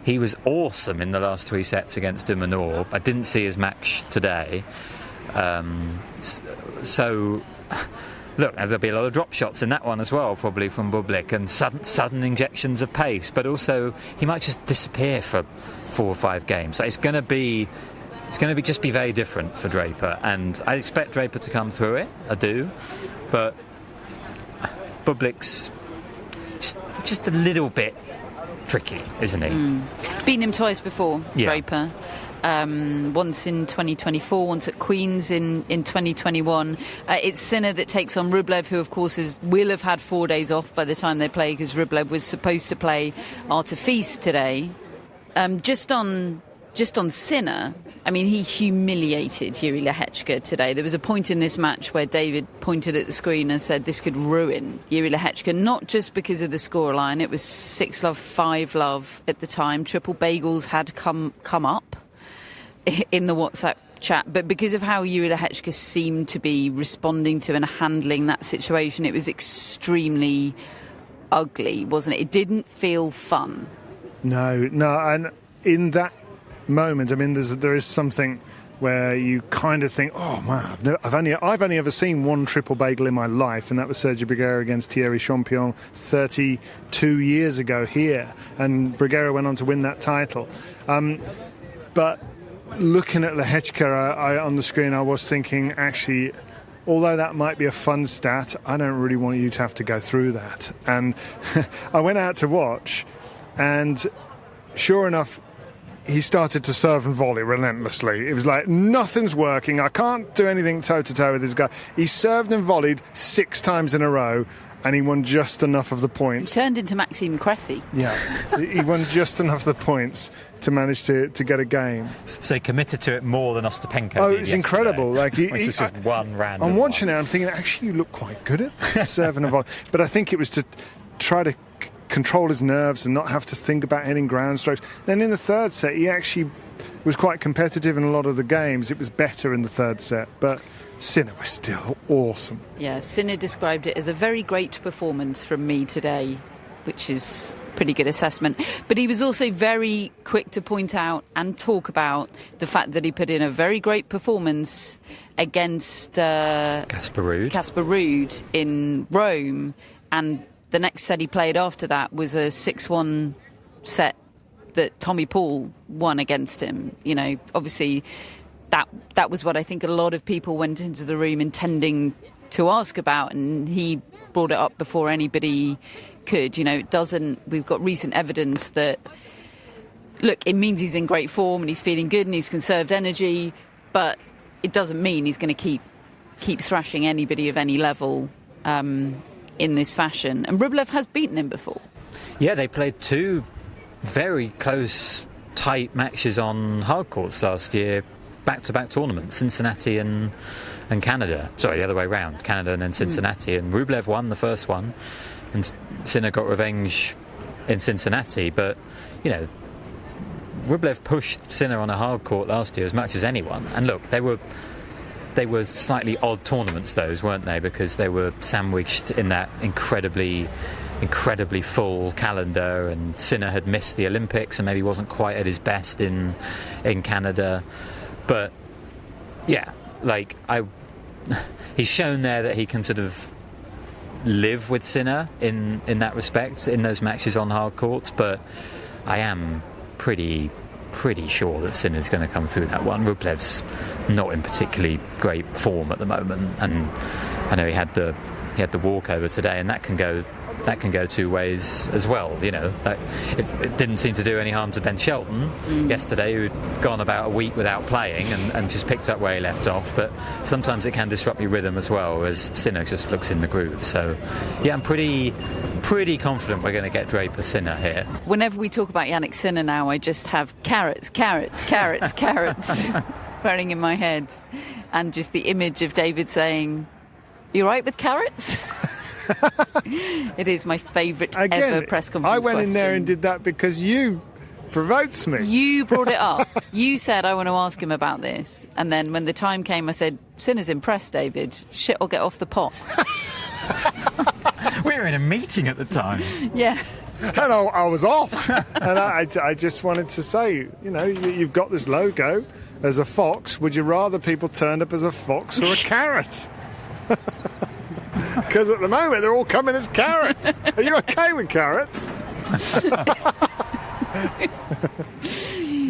He was awesome in the last 3 sets against de Minaur. I didn't see his match today. So look, there'll be a lot of drop shots in that one as well, probably from Bublik, and sudden injections of pace. But also, he might just disappear for 4 or 5 games. So it's going to be very different for Draper, and I expect Draper to come through it. I do, but Bublik's just a little bit tricky, isn't he? Beaten him twice before, Draper. Once in 2024, once at Queen's in 2021. It's Sinner that takes on Rublev, who of course will have had 4 days off by the time they play, because Rublev was supposed to play Artifice today. Just on Sinner, I mean, he humiliated Jiri Lehecka today. There was a point in this match where David pointed at the screen and said this could ruin Jiri Lehecka, not just because of the scoreline. It was 6-love, 5-love at the time. Triple bagels had come up in the WhatsApp chat, but because of how Jiri Lehecka seemed to be responding to and handling that situation, it was extremely ugly, wasn't it? It didn't feel fun. No, and in that moment, I mean, there is something where you kind of think, oh man, I've only ever seen one triple bagel in my life, and that was Sergio Bruguera against Thierry Champion 32 years ago here, and Bruguera went on to win that title. But looking at Lehecka on the screen, I was thinking, actually, although that might be a fun stat, I don't really want you to have to go through that. And I went out to watch, and sure enough, he started to serve and volley relentlessly. It was like, nothing's working, I can't do anything toe-to-toe with this guy. He served and volleyed 6 times in a row, and he won just enough of the points. He turned into Maxime Cressy. Yeah, he won just enough of the points to manage to get a game. So he committed to it more than Ostapenko. Oh, it's incredible. Which was just one random. I'm watching it, I'm thinking, actually, you look quite good at serving and volley. But I think it was to try to control his nerves and not have to think about hitting ground strokes. Then in the third set, he actually was quite competitive in a lot of the games. It was better in the third set, but Sinner was still awesome. Yeah, Sinner described it as a very great performance from me today, which is pretty good assessment. But he was also very quick to point out and talk about the fact that he put in a very great performance against Casper Ruud in Rome, and the next set he played after that was a 6-1 set that Tommy Paul won against him. You know, obviously that was what I think a lot of people went into the room intending to ask about, and he brought it up before anybody could. You know, we've got recent evidence that, look, it means he's in great form and he's feeling good and he's conserved energy, but it doesn't mean he's going to keep thrashing anybody of any level in this fashion. And Rublev has beaten him before. Yeah, they played 2 very close, tight matches on hard courts last year, back-to-back tournaments, Cincinnati and Canada. Sorry, the other way round, Canada and then Cincinnati. And Rublev won the first one, and Sinner got revenge in Cincinnati. But, you know, Rublev pushed Sinner on a hard court last year as much as anyone. And look, they were slightly odd tournaments, those, weren't they? Because they were sandwiched in that incredibly full calendar, and Sinner had missed the Olympics and maybe wasn't quite at his best in Canada. But yeah, like he's shown there that he can sort of live with Sinner in that respect in those matches on hard courts. But I am pretty pretty sure that Sinner's going to come through that one. Rublev's not in particularly great form at the moment, and I know he had the walkover today, and that can go two ways as well. It didn't seem to do any harm to Ben Shelton yesterday, who'd gone about a week without playing and just picked up where he left off. But sometimes it can disrupt your rhythm as well, as Sinner just looks in the groove. So, yeah, I'm pretty confident we're going to get Draper Sinner here. Whenever we talk about Jannik Sinner now, I just have carrots running in my head, and just the image of David saying, "You right with carrots?" It is my favourite ever press conference I went question. in there and did that because you provoked me. You brought it up. You said, "I want to ask him about this." And then when the time came, I said, "Sinner's impressed, David. Shit will get off the pot." We were in a meeting at the time. Yeah. And I was off. And I just wanted to say, you've got this logo as a fox. Would you rather people turned up as a fox or a carrot? Because at the moment they're all coming as carrots. Are you okay with carrots?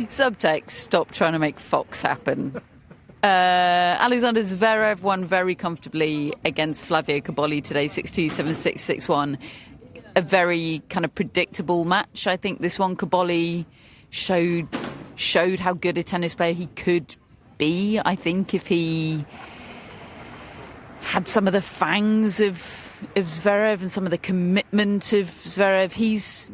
Subtext: stop trying to make Fox happen. Alexander Zverev won very comfortably against Flavio Cobolli today, 6-2, 7-6, 6-1. A very kind of predictable match. I think this one, Cobolli showed how good a tennis player he could be. I think if he had some of the fangs of Zverev and some of the commitment of Zverev, he's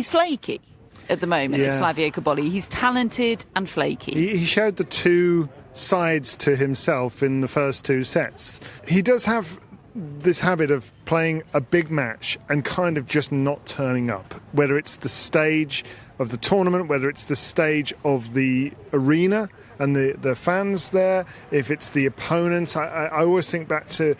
flaky at the moment. It's Flavio Cobolli. He's talented and flaky. He showed the two sides to himself in the first two sets. He does have this habit of playing a big match and kind of just not turning up, whether it's the stage of the tournament, whether it's the stage of the arena and the fans there, if it's the opponents. I always think back to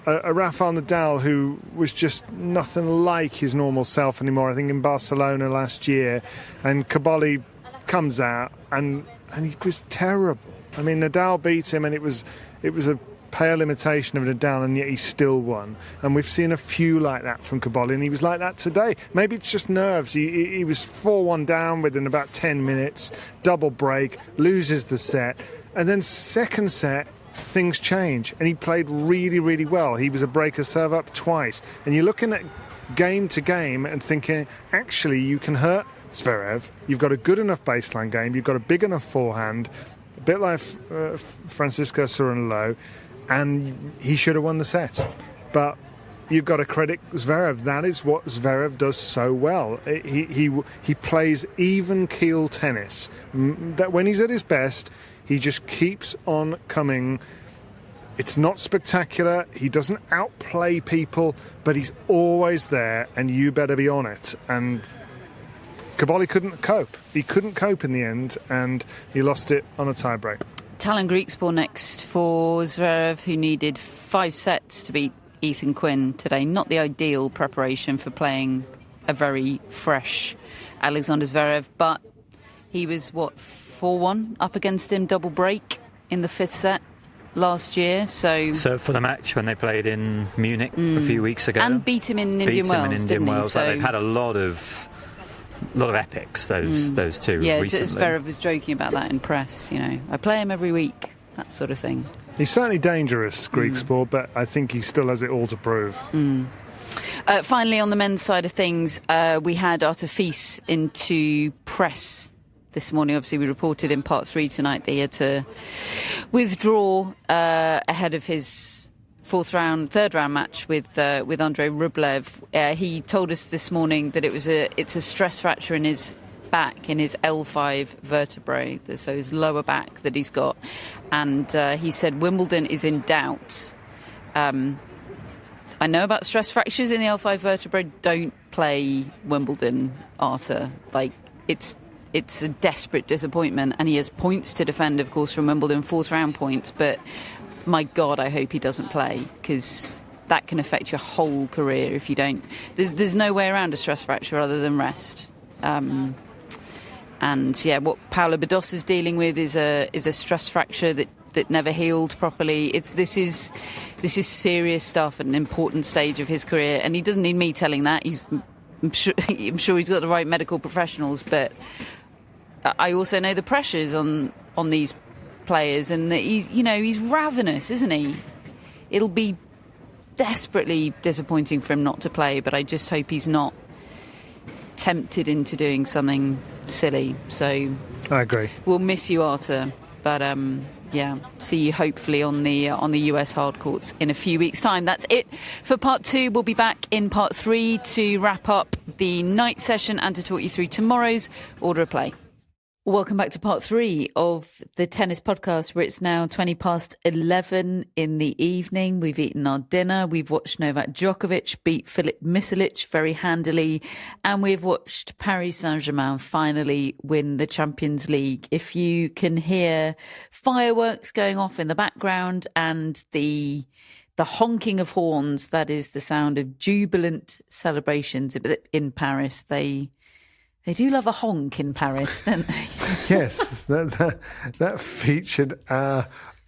a Rafael Nadal who was just nothing like his normal self anymore, I think in Barcelona last year, and Cobolli comes out and he was terrible. I mean, Nadal beat him, and it was a pale imitation of Nadal, and yet he still won. And we've seen a few like that from Cobolli, and he was like that today. Maybe it's just nerves. He was 4-1 down within about 10 minutes, double break, loses the set, and then second set, things change, and he played really, really well. He was a breaker serve up twice, and you're looking at game to game and thinking, actually, you can hurt Zverev. You've got a good enough baseline game. You've got a big enough forehand, a bit like Francisco Cerúndolo, and he should have won the set. But you've got to credit Zverev. That is what Zverev does so well. He plays even keel tennis. That when he's at his best, he just keeps on coming. It's not spectacular. He doesn't outplay people, but he's always there, and you better be on it. And Cobolli couldn't cope. He couldn't cope in the end, and he lost it on a tiebreak. Talon Griekspoor next for Zverev, who needed 5 sets to beat Ethan Quinn today. Not the ideal preparation for playing a very fresh Alexander Zverev, but he was, 4-1 up against him, double break in the 5th set last year. So for the match when they played in Munich a few weeks ago. And beat him in Indian Wells, didn't he? So they've had a lot of epics, those two recently. Zverev was joking about that in press, I play him every week, that sort of thing. He's certainly dangerous, Griekspoor, but I think he still has it all to prove. Finally, on the men's side of things, we had Artur Fils into press this morning. Obviously, we reported in part 3 tonight that he had to withdraw ahead of his third round match with Andrei Rublev. He told us this morning that it's a stress fracture in his back, in his L5 vertebrae, so his lower back that he's got, and he said Wimbledon is in doubt. I know about stress fractures in the L5 vertebrae. Don't play Wimbledon, Artur. It's a desperate disappointment, and he has points to defend, of course, from Wimbledon, 4th round points, but my God, I hope he doesn't play, because that can affect your whole career if you don't. There's no way around a stress fracture other than rest. And what Paula Badosa is dealing with is a stress fracture that never healed properly. This is serious stuff at an important stage of his career, and he doesn't need me telling that. I'm sure he's got the right medical professionals, but I also know the pressures on these players, and that he's ravenous, isn't he? It'll be desperately disappointing for him not to play, but I just hope he's not tempted into doing something silly. So I agree. We'll miss you, Arthur, but see you hopefully on the US hard courts in a few weeks' time. That's it for part 2. We'll be back in part 3 to wrap up the night session and to talk you through tomorrow's order of play. Welcome back to part 3 of the tennis podcast, where it's now 20 past 11 in the evening. We've eaten our dinner. We've watched Novak Djokovic beat Filip Mislic very handily. And we've watched Paris Saint-Germain finally win the Champions League. If you can hear fireworks going off in the background and the honking of horns, that is the sound of jubilant celebrations in Paris. They do love a honk in Paris, don't they? Yes, that featured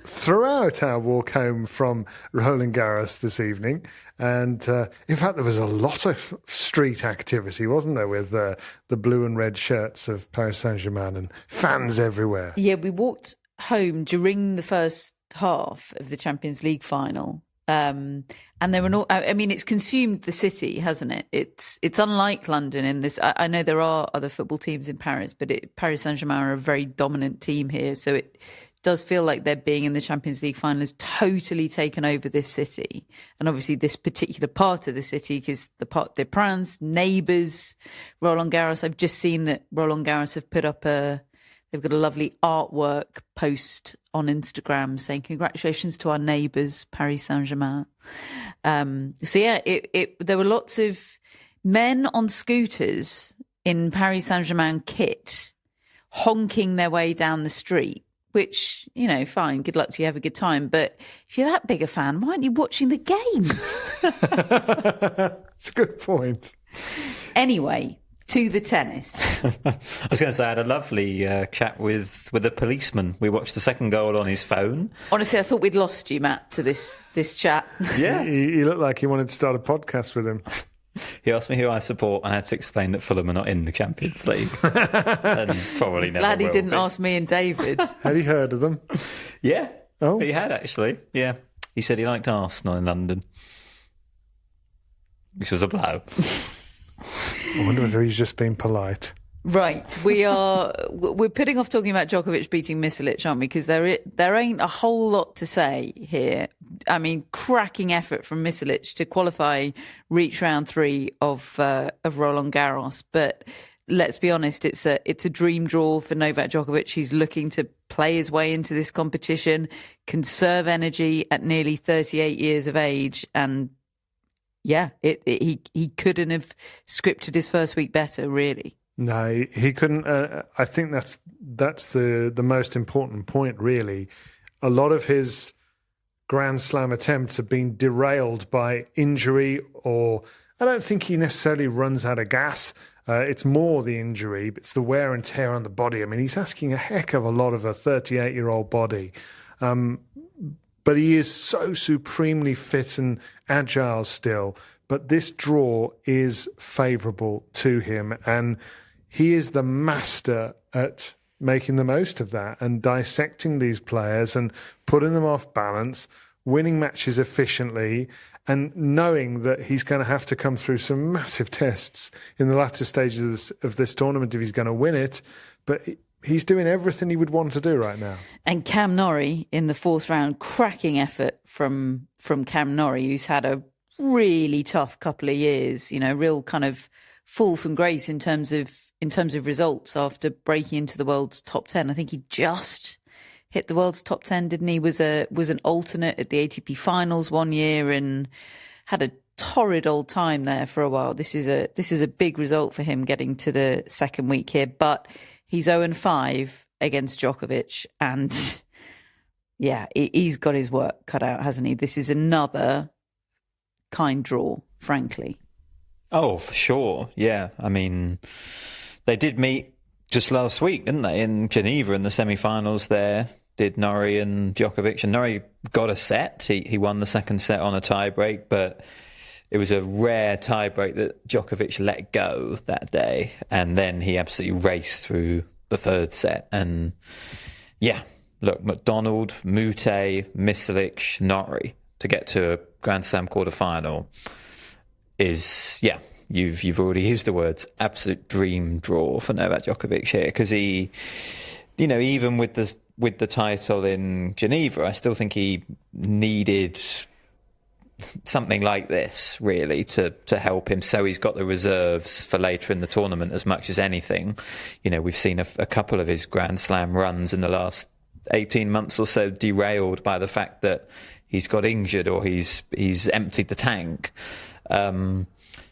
throughout our walk home from Roland Garros this evening. And in fact, there was a lot of street activity, wasn't there, with the blue and red shirts of Paris Saint-Germain and fans everywhere. Yeah, we walked home during the first half of the Champions League final. And there were no, I mean, it's consumed the city, hasn't it? It's unlike London in this. I know there are other football teams in Paris, but Paris Saint-Germain are a very dominant team here. So it does feel like their being in the Champions League final has totally taken over this city. And obviously this particular part of the city, because the Parc des Princes, neighbours, Roland Garros. I've just seen that Roland Garros have put up they've got a lovely artwork post on Instagram saying congratulations to our neighbours, Paris Saint-Germain. There were lots of men on scooters in Paris Saint-Germain kit honking their way down the street, which, fine, good luck to you, have a good time. But if you're that big a fan, why aren't you watching the game? That's a good point. Anyway, to the tennis. I was going to say I had a lovely chat with a policeman. We watched the second goal on his phone. Honestly, I thought we'd lost you, Matt, to this chat. Yeah. He looked like he wanted to start a podcast with him. He asked me who I support, and I had to explain that Fulham are not in the Champions League. And probably never Glad he will didn't be. ask me and David. Had he heard of them? Yeah. Oh. He had, actually. Yeah. He said he liked Arsenal in London, which was a blow. I wonder whether he's just being polite. Right, we're putting off talking about Djokovic beating Mislic, aren't we? Because there ain't a whole lot to say here. I mean, cracking effort from Mislic to qualify, reach round 3 of Roland Garros. But let's be honest, it's a dream draw for Novak Djokovic. He's looking to play his way into this competition, conserve energy at nearly 38 years of age, and yeah, he couldn't have scripted his first week better, really. No, he couldn't. I think that's the most important point, really. A lot of his Grand Slam attempts have been derailed by injury, or I don't think he necessarily runs out of gas. It's more the injury, but it's the wear and tear on the body. I mean, he's asking a heck of a lot of a 38-year-old body. But he is so supremely fit and agile still. But this draw is favourable to him. And he is the master at making the most of that and dissecting these players and putting them off balance, winning matches efficiently, and knowing that he's going to have to come through some massive tests in the latter stages of this tournament if he's going to win it. But he's doing everything he would want to do right now. And Cam Norrie in the 4th round, cracking effort from Cam Norrie, who's had a really tough couple of years, real kind of fall from grace in terms of results after breaking into the world's top 10. I think he just hit the world's top 10, didn't he? Was an alternate at the ATP finals one year and had a torrid old time there for a while. This is a big result for him getting to the second week here, but he's 0-5 against Djokovic, and yeah, he's got his work cut out, hasn't he? This is another kind draw, frankly. Oh, for sure. Yeah. I mean, they did meet just last week, didn't they, in Geneva in the semi-finals there, did Norrie and Djokovic. And Norrie got a set. He won the second set on a tie-break, but it was a rare tie-break that Djokovic let go that day. And then he absolutely raced through the third set. And yeah, look, McDonald, Mute, Mislic, Norrie to get to a Grand Slam quarterfinal is, yeah, you've already used the words absolute dream draw for Novak Djokovic here, because he, you know, even with the title in Geneva, I still think he needed something like this really to help him, so he's got the reserves for later in the tournament as much as anything. You know, we've seen a couple of his Grand Slam runs in the last 18 months or so derailed by the fact that he's got injured or he's emptied the tank.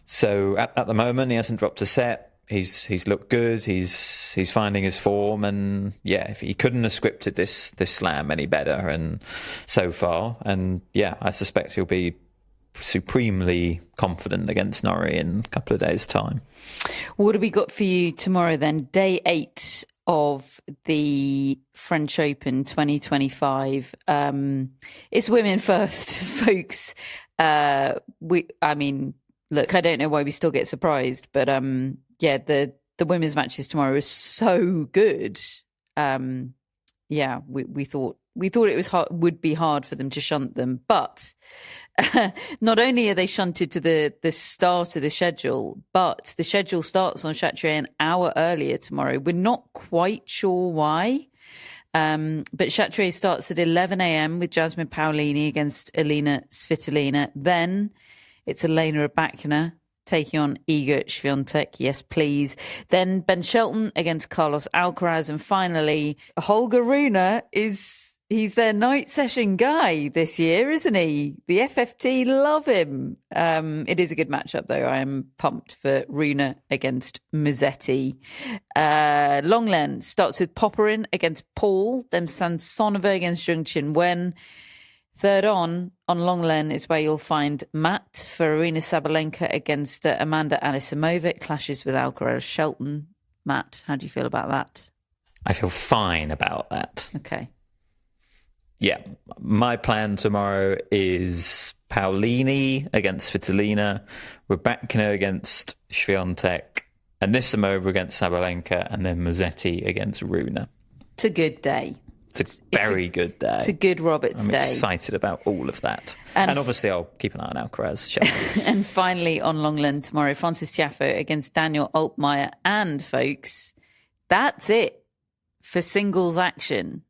So at the moment he hasn't dropped a set. He's looked good. He's finding his form, and yeah, if he couldn't have scripted this slam any better, and so far, and yeah, I suspect he'll be supremely confident against Norrie in a couple of days' time. What have we got for you tomorrow then? Day 8 of the French Open 2025. It's women first, folks. Look, I don't know why we still get surprised, but yeah, the women's matches tomorrow are so good. Yeah, we thought it would be hard for them to shunt them, but not only are they shunted to the start of the schedule, but the schedule starts on Chatrier an hour earlier tomorrow. We're not quite sure why, but Chatrier starts at 11 a.m. with Jasmine Paolini against Elina Svitolina. Then it's Elena Rybakina taking on Iga Swiatek. Yes, please. Then Ben Shelton against Carlos Alcaraz. And finally, Holger Rune he's their night session guy this year, isn't he? The FFT love him. It is a good matchup, though. I am pumped for Rune against Musetti. Longlen starts with Popperin against Paul. Then Samsonova against Zheng Qinwen. Third on Longlen is where you'll find Matt for Arina Sabalenka against Amanda Anisimova. Clashes with Alcaraz Shelton. Matt, how do you feel about that? I feel fine about that. Okay. Yeah, my plan tomorrow is Paolini against Svitolina, Rybakina against Swiatek, Anisimova against Sabalenka, and then Musetti against Rune. It's a good day. It's a very good day. It's a good Roberts day. I'm excited about all of that. And obviously I'll keep an eye on Alcaraz. And finally on Longland tomorrow, Francis Tiafoe against Daniel Altmaier. And folks, that's it for singles action.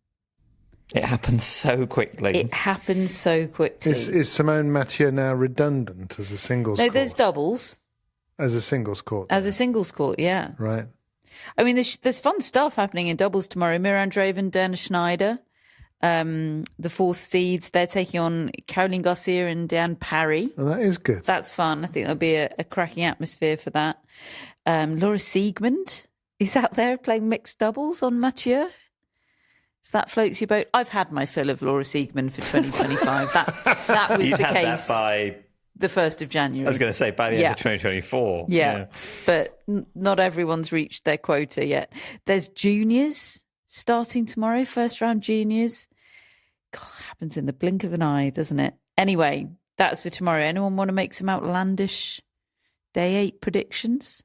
It happens so quickly. Is Simone Mathieu now redundant as a singles court? No, there's doubles. As a singles court? As a singles court, yeah. Right. I mean, there's fun stuff happening in doubles tomorrow. Miran Draven, Dana Schneider, the fourth seeds, they're taking on Caroline Garcia and Diane Parry. Well, that is good. That's fun. I think there'll be a cracking atmosphere for that. Laura Siegmund is out there playing mixed doubles on Mathieu. If that floats your boat. I've had my fill of Laura Siegmund for 2025. That was the case. That by the 1st of January. I was going to say by the end of 2024. Yeah. But not everyone's reached their quota yet. There's juniors starting tomorrow, first round juniors. God, it happens in the blink of an eye, doesn't it? Anyway, that's for tomorrow. Anyone want to make some outlandish day 8 predictions?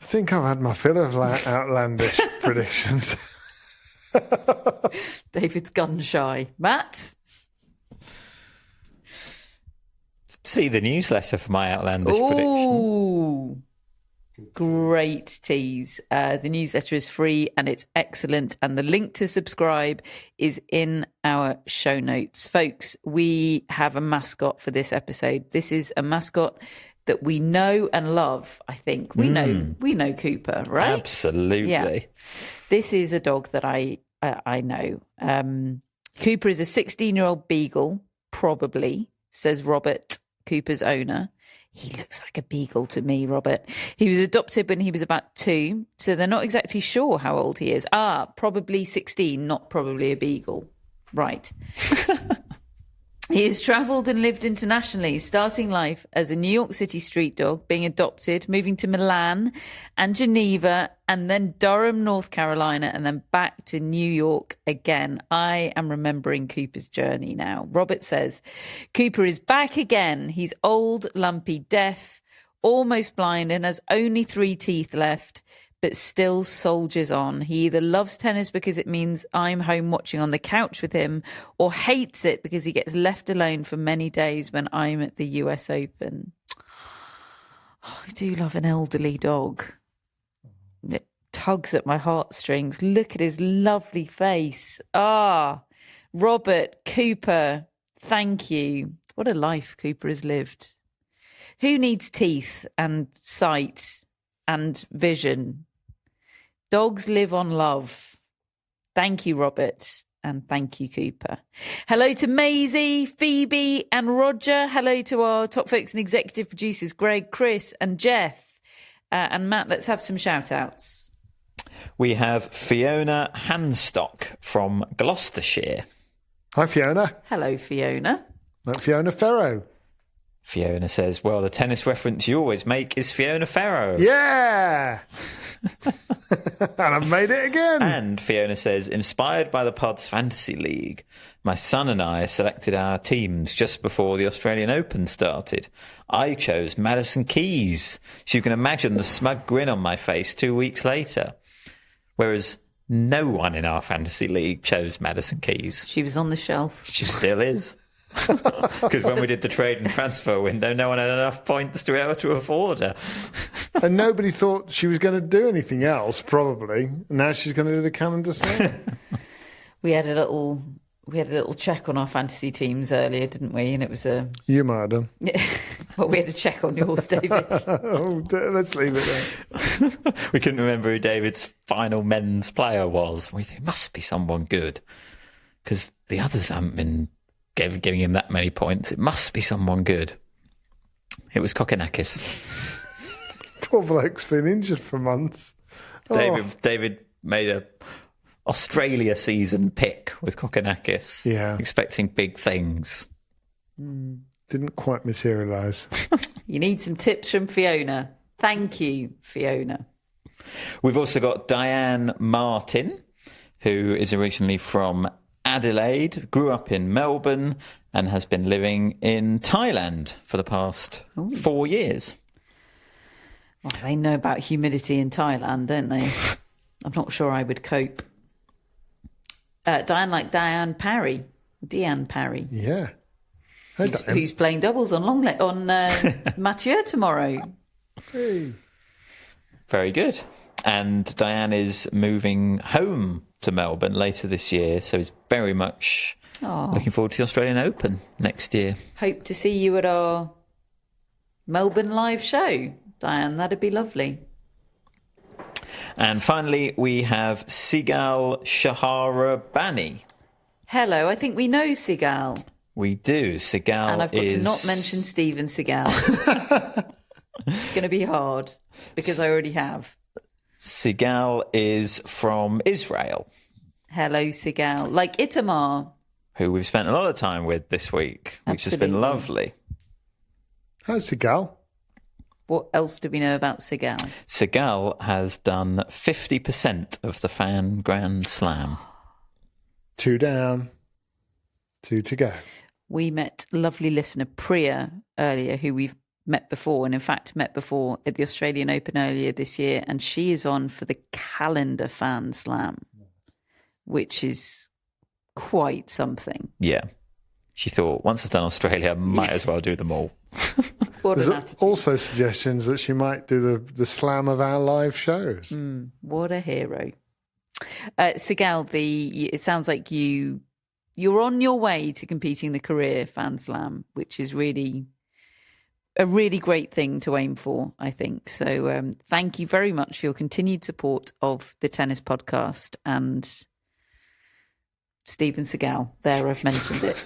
I think I've had my fill of outlandish predictions. David's gun shy. Matt? See the newsletter for my outlandish prediction. Great tease. The newsletter is free and it's excellent. And the link to subscribe is in our show notes. Folks, we have a mascot for this episode. This is a mascot that we know and love, I think. We know Cooper, right? Absolutely. Yeah. This is a dog that I know. Cooper is a 16-year-old beagle, probably, says Robert, Cooper's owner. He looks like a beagle to me, Robert. He was adopted when he was about 2, so they're not exactly sure how old he is. Probably 16, not probably a beagle. Right. He has travelled and lived internationally, starting life as a New York City street dog, being adopted, moving to Milan and Geneva, and then Durham, North Carolina, and then back to New York again. I am remembering Cooper's journey now. Robert says, Cooper is back again. He's old, lumpy, deaf, almost blind, and has only 3 teeth left. but still soldiers on. He either loves tennis because it means I'm home watching on the couch with him, or hates it because he gets left alone for many days when I'm at the US Open. Oh, I do love an elderly dog. It tugs at my heartstrings. Look at his lovely face. Robert Cooper, thank you. What a life Cooper has lived. Who needs teeth and sight and vision? Dogs live on love. Thank you, Robert, and thank you, Cooper. Hello to Maisie, Phoebe, and Roger. Hello to our top folks and executive producers, Greg, Chris, and Jeff. And Matt, let's have some shout-outs. We have Fiona Hanstock from Gloucestershire. Hi, Fiona. Hello, Fiona. Like Fiona Ferro. Fiona says, well, the tennis reference you always make is Fiona Ferro. Yeah! And I've made it again. And Fiona says, inspired by the Pod's Fantasy League, my son and I selected our teams just before the Australian Open started. I chose Madison Keys, so you can imagine the smug grin on my face 2 weeks later. Whereas no one in our Fantasy League chose Madison Keys. She was on the shelf. She still is. Because when we did the trade and transfer window, no one had enough points to be able to afford her. And nobody thought she was going to do anything else, probably. Now she's going to do the calendar slam. We had a little check on our fantasy teams earlier, didn't we? And it was a... You might have done. Well, we had a check on yours, David. Let's leave it there. We couldn't remember who David's final men's player was. We think it must be someone good. Because the others haven't been giving him that many points. It must be someone good. It was Kokkinakis. Poor bloke's been injured for months. David made a Australia season pick with Kokkinakis. Yeah. Expecting big things. Didn't quite materialise. You need some tips from Fiona. Thank you, Fiona. We've also got Diane Martin, who is originally from Adelaide, grew up in Melbourne, and has been living in Thailand for the past 4 years. Well, they know about humidity in Thailand, don't they? I'm not sure I would cope. Diane Deanne Parry. Yeah. Hey, Diane. Who's playing doubles on Mathieu tomorrow. Hey. Very good. And Diane is moving home to Melbourne later this year, so he's very much looking forward to the Australian Open next year. Hope to see you at our Melbourne live show, Diane. That'd be lovely. And finally, we have Sigal Shahara Bani. Hello, I think we know Sigal. We do. Sigal And I've got to not mention Steven Sigal. It's going to be hard, because I already have. Sigal is from Israel. Hello, Sigal. Like Itamar. Who we've spent a lot of time with this week, which has been lovely. How's the gal? What else do we know about Sigal? Sigal has done 50% of the Fan Grand Slam. 2 down, 2 to go. We met lovely listener Priya earlier, who we've met before, and in fact met before at the Australian Open earlier this year, and she is on for the calendar Fan Slam, which is quite something. Yeah. She thought, once I've done Australia, I might as well do them all. What There's an attitude. also suggestions that she might do the slam of our live shows. What a hero. Sigal, it sounds like you're on your way to competing the career Fan Slam, which is really a really great thing to aim for, I think. So thank you very much for your continued support of the Tennis Podcast and Steven Sigal. There, I've mentioned it.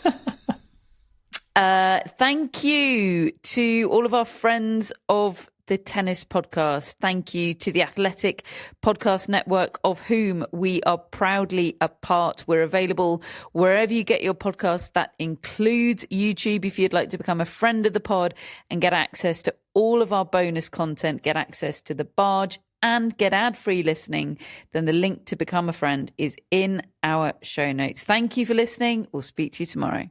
Thank you to all of our friends of the Tennis Podcast. Thank you to the Athletic Podcast Network, of whom we are proudly a part. We're available wherever you get your podcasts. That includes YouTube. If you'd like to become a friend of the pod and get access to all of our bonus content, get access to the Barge and get ad-free listening, then the link to become a friend is in our show notes. Thank you for listening. We'll speak to you tomorrow.